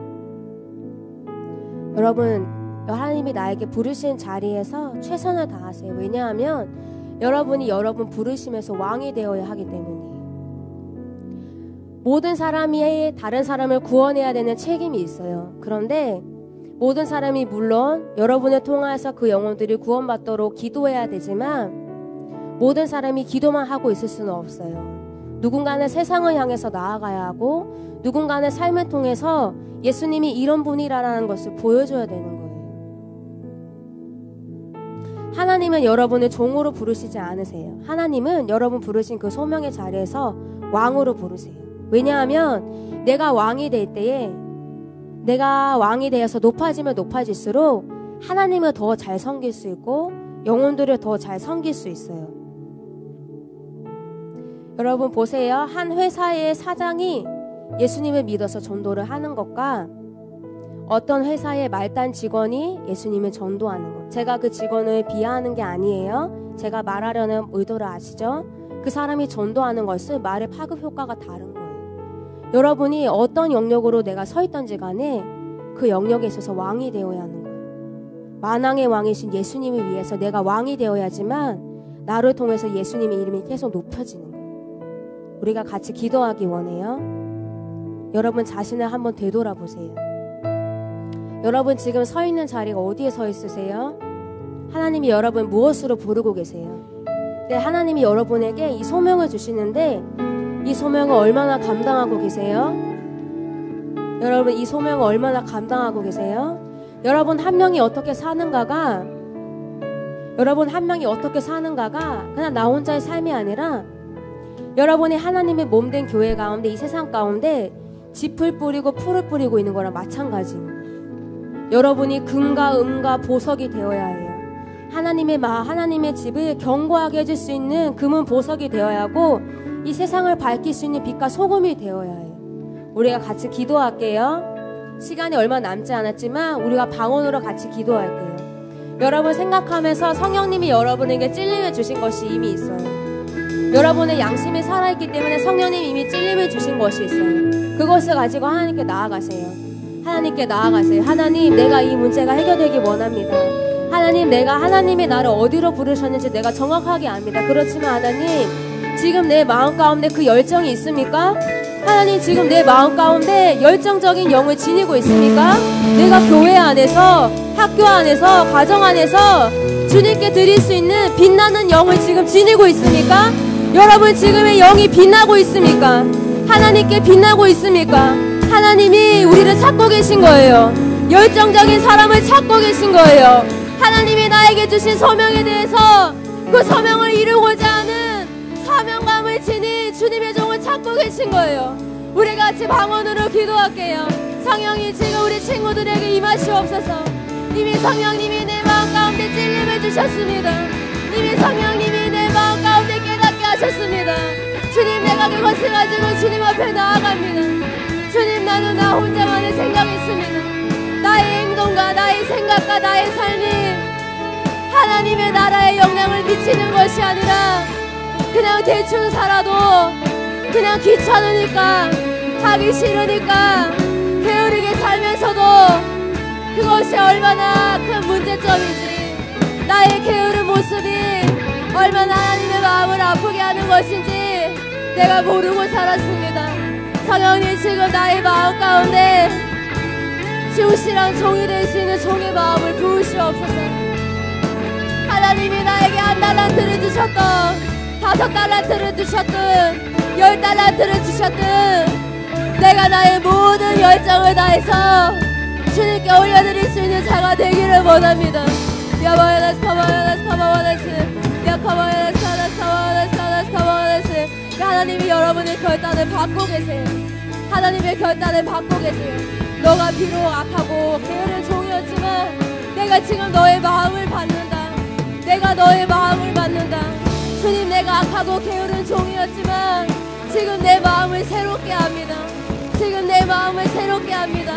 여러분 하나님이 나에게 부르신 자리에서 최선을 다하세요. 왜냐하면 여러분이 여러분 부르심에서 왕이 되어야 하기 때문이에요. 모든 사람이 다른 사람을 구원해야 되는 책임이 있어요. 그런데 모든 사람이 물론 여러분을 통해서 그 영혼들이 구원받도록 기도해야 되지만 모든 사람이 기도만 하고 있을 수는 없어요. 누군가는 세상을 향해서 나아가야 하고 누군가는 삶을 통해서 예수님이 이런 분이라는 것을 보여줘야 되는 거예요. 하나님은 여러분을 종으로 부르시지 않으세요. 하나님은 여러분 부르신 그 소명의 자리에서 왕으로 부르세요. 왜냐하면 내가 왕이 될 때에 내가 왕이 되어서 높아지면 높아질수록 하나님을 더 잘 섬길 수 있고 영혼들을 더 잘 섬길 수 있어요. 여러분 보세요. 한 회사의 사장이 예수님을 믿어서 전도를 하는 것과 어떤 회사의 말단 직원이 예수님을 전도하는 것. 제가 그 직원을 비하하는 게 아니에요. 제가 말하려는 의도를 아시죠? 그 사람이 전도하는 것은 말의 파급 효과가 다른 거예요. 여러분이 어떤 영역으로 내가 서 있던지 간에 그 영역에 있어서 왕이 되어야 하는 거예요. 만왕의 왕이신 예수님을 위해서 내가 왕이 되어야지만 나를 통해서 예수님의 이름이 계속 높여지는 거예요. 우리가 같이 기도하기 원해요. 여러분 자신을 한번 되돌아보세요. 여러분 지금 서 있는 자리가 어디에 서 있으세요? 하나님이 여러분 무엇으로 부르고 계세요? 네, 하나님이 여러분에게 이 소명을 주시는데 이 소명을 얼마나 감당하고 계세요? 여러분 이 소명을 얼마나 감당하고 계세요? 여러분 한 명이 어떻게 사는가가 그냥 나 혼자의 삶이 아니라 여러분이 하나님의 몸된 교회 가운데 이 세상 가운데 짚을 뿌리고 풀을 뿌리고 있는 거랑 마찬가지. 여러분이 금과 은과 보석이 되어야 해요. 하나님의 집을 견고하게 해줄 수 있는 금은 보석이 되어야 하고 이 세상을 밝힐 수 있는 빛과 소금이 되어야 해요. 우리가 같이 기도할게요. 시간이 얼마 남지 않았지만 우리가 방언으로 같이 기도할게요. 여러분 생각하면서 성령님이 여러분에게 찔림을 주신 것이 이미 있어요. 여러분의 양심이 살아있기 때문에 성령님이 이미 찔림을 주신 것이 있어요. 그것을 가지고 하나님께 나아가세요. 하나님, 내가 이 문제가 해결되기 원합니다. 하나님, 내가 하나님이 나를 어디로 부르셨는지 내가 정확하게 압니다. 그렇지만 하나님, 지금 내 마음 가운데 그 열정이 있습니까? 하나님, 지금 내 마음 가운데 열정적인 영을 지니고 있습니까? 내가 교회 안에서, 학교 안에서, 가정 안에서 주님께 드릴 수 있는 빛나는 영을 지금 지니고 있습니까? 여러분 지금의 영이 빛나고 있습니까? 하나님께 빛나고 있습니까? 하나님이 우리를 찾고 계신 거예요. 열정적인 사람을 찾고 계신 거예요. 하나님이 나에게 주신 소명에 대해서 그 소명을 이루고자 하는 사명감을 지닌 주님의 종을 찾고 계신 거예요. 우리 같이 방언으로 기도할게요. 성령이 지금 우리 친구들에게 임하시옵소서. 이미 성령님이 내 마음 가운데 찔림을 주셨습니다. 이미 성령님이 내 마음 가운데 깨닫게 하셨습니다. 주님, 내가 그것을 가지고 주님 앞에 나아갑니다. 주님, 나는 나 혼자만의 생각이 있습니다. 나의 행동과 나의 생각과 나의 삶이 하나님의 나라에 영향을 미치는 것이 아니라 그냥 대충 살아도 그냥 귀찮으니까 하기 싫으니까 게으르게 살면서도 그것이 얼마나 큰 문제점인지, 나의 게으른 모습이 얼마나 하나님의 마음을 아프게 하는 것인지 내가 모르고 살았습니다. 성령님, 지금 나의 마음 가운데 지우시란 종이 될 수 있는 종의 마음을 부으시옵소서. 하나님이 나에게 1달란트를 주셨던, 5달란트를 주셨든 10달란트를 주셨든 내가 나의 모든 열정을 다해서 주님께 올려드릴 수 있는 자가 되기를 원합니다. 하나님이 여러분의 결단을 받고 계세요. 하나님의 결단을 받고 계세요. 너가 비록 악하고 게으른 종이었지만 내가 지금 너의 마음을 받는다. 내가 너의 마음을 받는다. 주님, 내가 악하고 게으른 종이었지만 지금 내 마음을 새롭게 합니다. 지금 내 마음을 새롭게 합니다.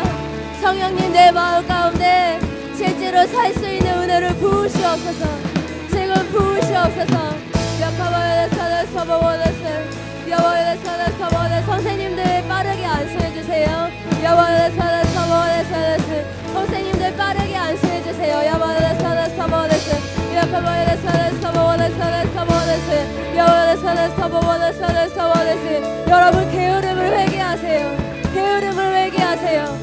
성령님, 내 마음 가운데 실제로 살 수 있는 은혜를 부으시옵소서. 지금 부으시옵소서. 선생님들 빠르게 안수해주세요. 선생님들 빠르게 안수해주세요. 여러분 게으름을 회개하세요. 게으름을 회개하세요.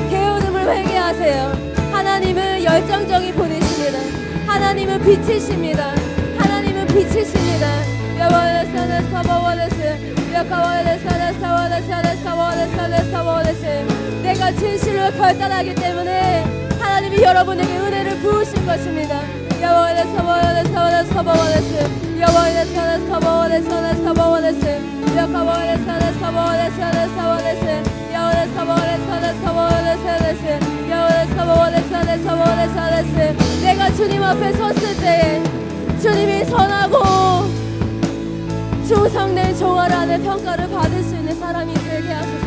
게으름을 회개하세요. 하나님은 열정적인 분이십니다. 하나님은 빛이십니다. 하나님은 빛이십니다. 내가 진실로 결단하기 때문에 하나님이 여러분에게 은혜를 부으신 것입니다. 내가 주님 앞에 섰을 때에 주님이 선하고 충성된 종아라는 평가를 받을 수 있는 사람이 되게 하소서.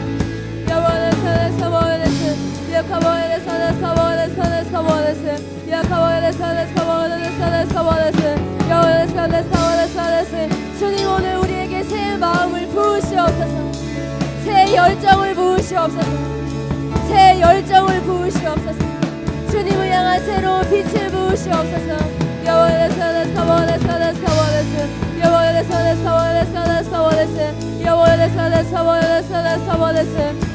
주님, 오늘 우리에게 새 마음을 부으시옵소서. 새 열정을 부으시옵소서. 새 열정을 부으시옵소서. 주님을 향한 새로운 빛을 부으시옵소서.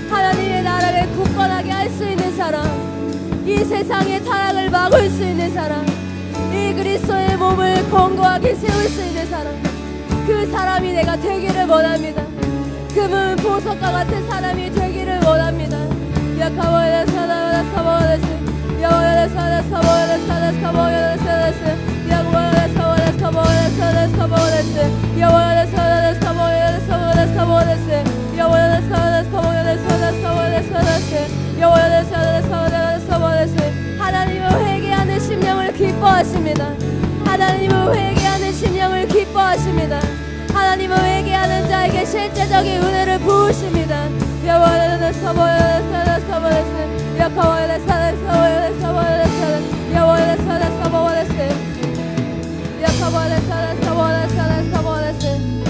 하나님의 나라를 굳건하게 할 수 있는 사람, 이 이 세상의 타락을 막을 수 있는 사람, 이 그리스도의 몸을 견고하게 세울 수 있는 사람, 그 사람이 내가 되기를 원합니다. 그분 보석과 같은 사람이 되기를 원합니다. 야카와야 사나와라 사바와라스 야와야 사나 사바와라 사나 사바와라 사나스 야와야 사와라 사바와라 사나 사바와라스 야와야 사나 사바와라 사바와라 사바와라스 야와야 사나 사바와라 사나 사바와라 사나스 야와야 사나 사바와라 사바와라스. 하나님은 회개하는 심령을 기뻐하십니다. 하나님은 회개하는 심령을 기뻐하십니다. 하나님은 회개하는 자에게 실제적인 은혜를 부으십니다. 야와야 사바와라 사나 사바와라스 야카와야 사나 사바와라 사바와라스 야와야 사나 사바와라스 야카와야 사나 사바와라 사나 사바와라스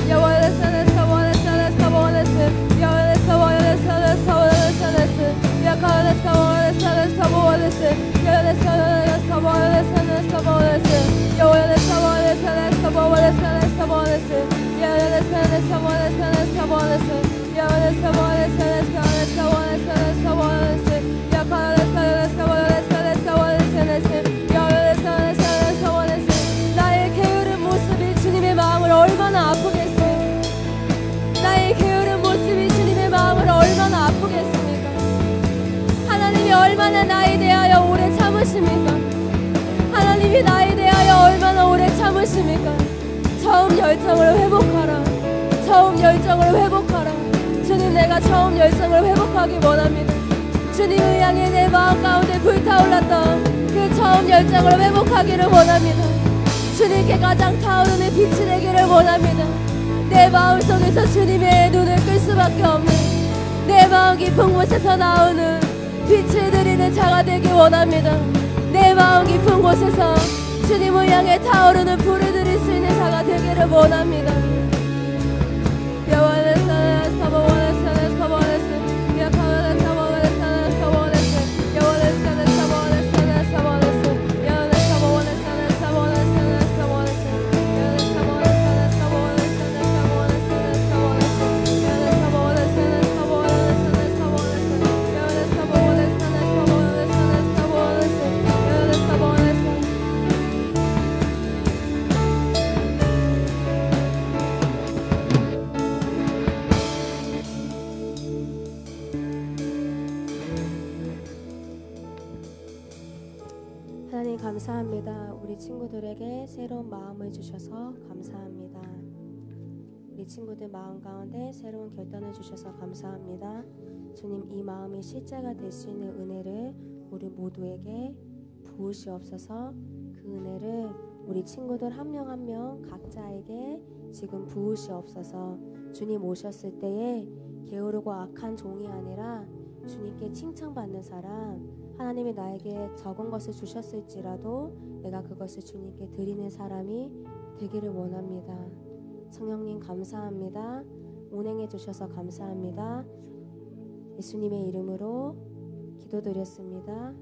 야와야 사나 사바와라 사나 사바와라스 야와야 사바와라 사나 사바와라스 야카와야 사바와라 사나 사바와라스 야와야 사나 사바와라 사나 사바와라스 야와야 사바와라 사나 사바와라 사나 사바와라스 야와야 사나 사바와라 사나 사바와라스 야와야 사바와라 사나 사바와라 사나 사바와라스 야카와야 사나 사바와라 사나 사바와라스 야와야 사나 사나 사바와라스. 나의 게으른 모습이 주님의 마음을 얼마나 아프겠어요. 나의 게으른 모습이 주님의 마음을 얼마나 아프겠습니까. 하나님이 얼마나 나에 대하여 오래 참으십니까. 하나님이 나에 대하여 얼마나 오래 참으십니까. 처음 열정을 회복하라. 처음 열정을 회복하라. 주님, 내가 처음 열정을 회복하기 원합니다. 주님을 향해 내 마음 가운데 불타올랐던 그 처음 열정을 회복하기를 원합니다. 주님께 가장 타오르는 빛이 되기를 원합니다. 내 마음속에서 주님의 눈을 끌 수밖에 없는, 내 마음 깊은 곳에서 나오는 빛을 드리는 자가 되기 원합니다. 내 마음 깊은 곳에서 주님을 향해 타오르는 불을 드릴 수 있는 자가 되기를 원합니다. 하나님 감사합니다. 우리 친구들에게 새로운 마음을 주셔서 감사합니다. 우리 친구들 마음 가운데 새로운 결단을 주셔서 감사합니다. 주님, 이 마음이 실제가 될 수 있는 은혜를 우리 모두에게 부으시옵소서. 그 은혜를 우리 친구들 한 명 한 명 각자에게 지금 부으시옵소서. 주님 오셨을 때에 게으르고 악한 종이 아니라 주님께 칭찬받는 사람, 하나님이 나에게 적은 것을 주셨을지라도 내가 그것을 주님께 드리는 사람이 되기를 원합니다. 성령님 감사합니다. 운행해 주셔서 감사합니다. 예수님의 이름으로 기도드렸습니다.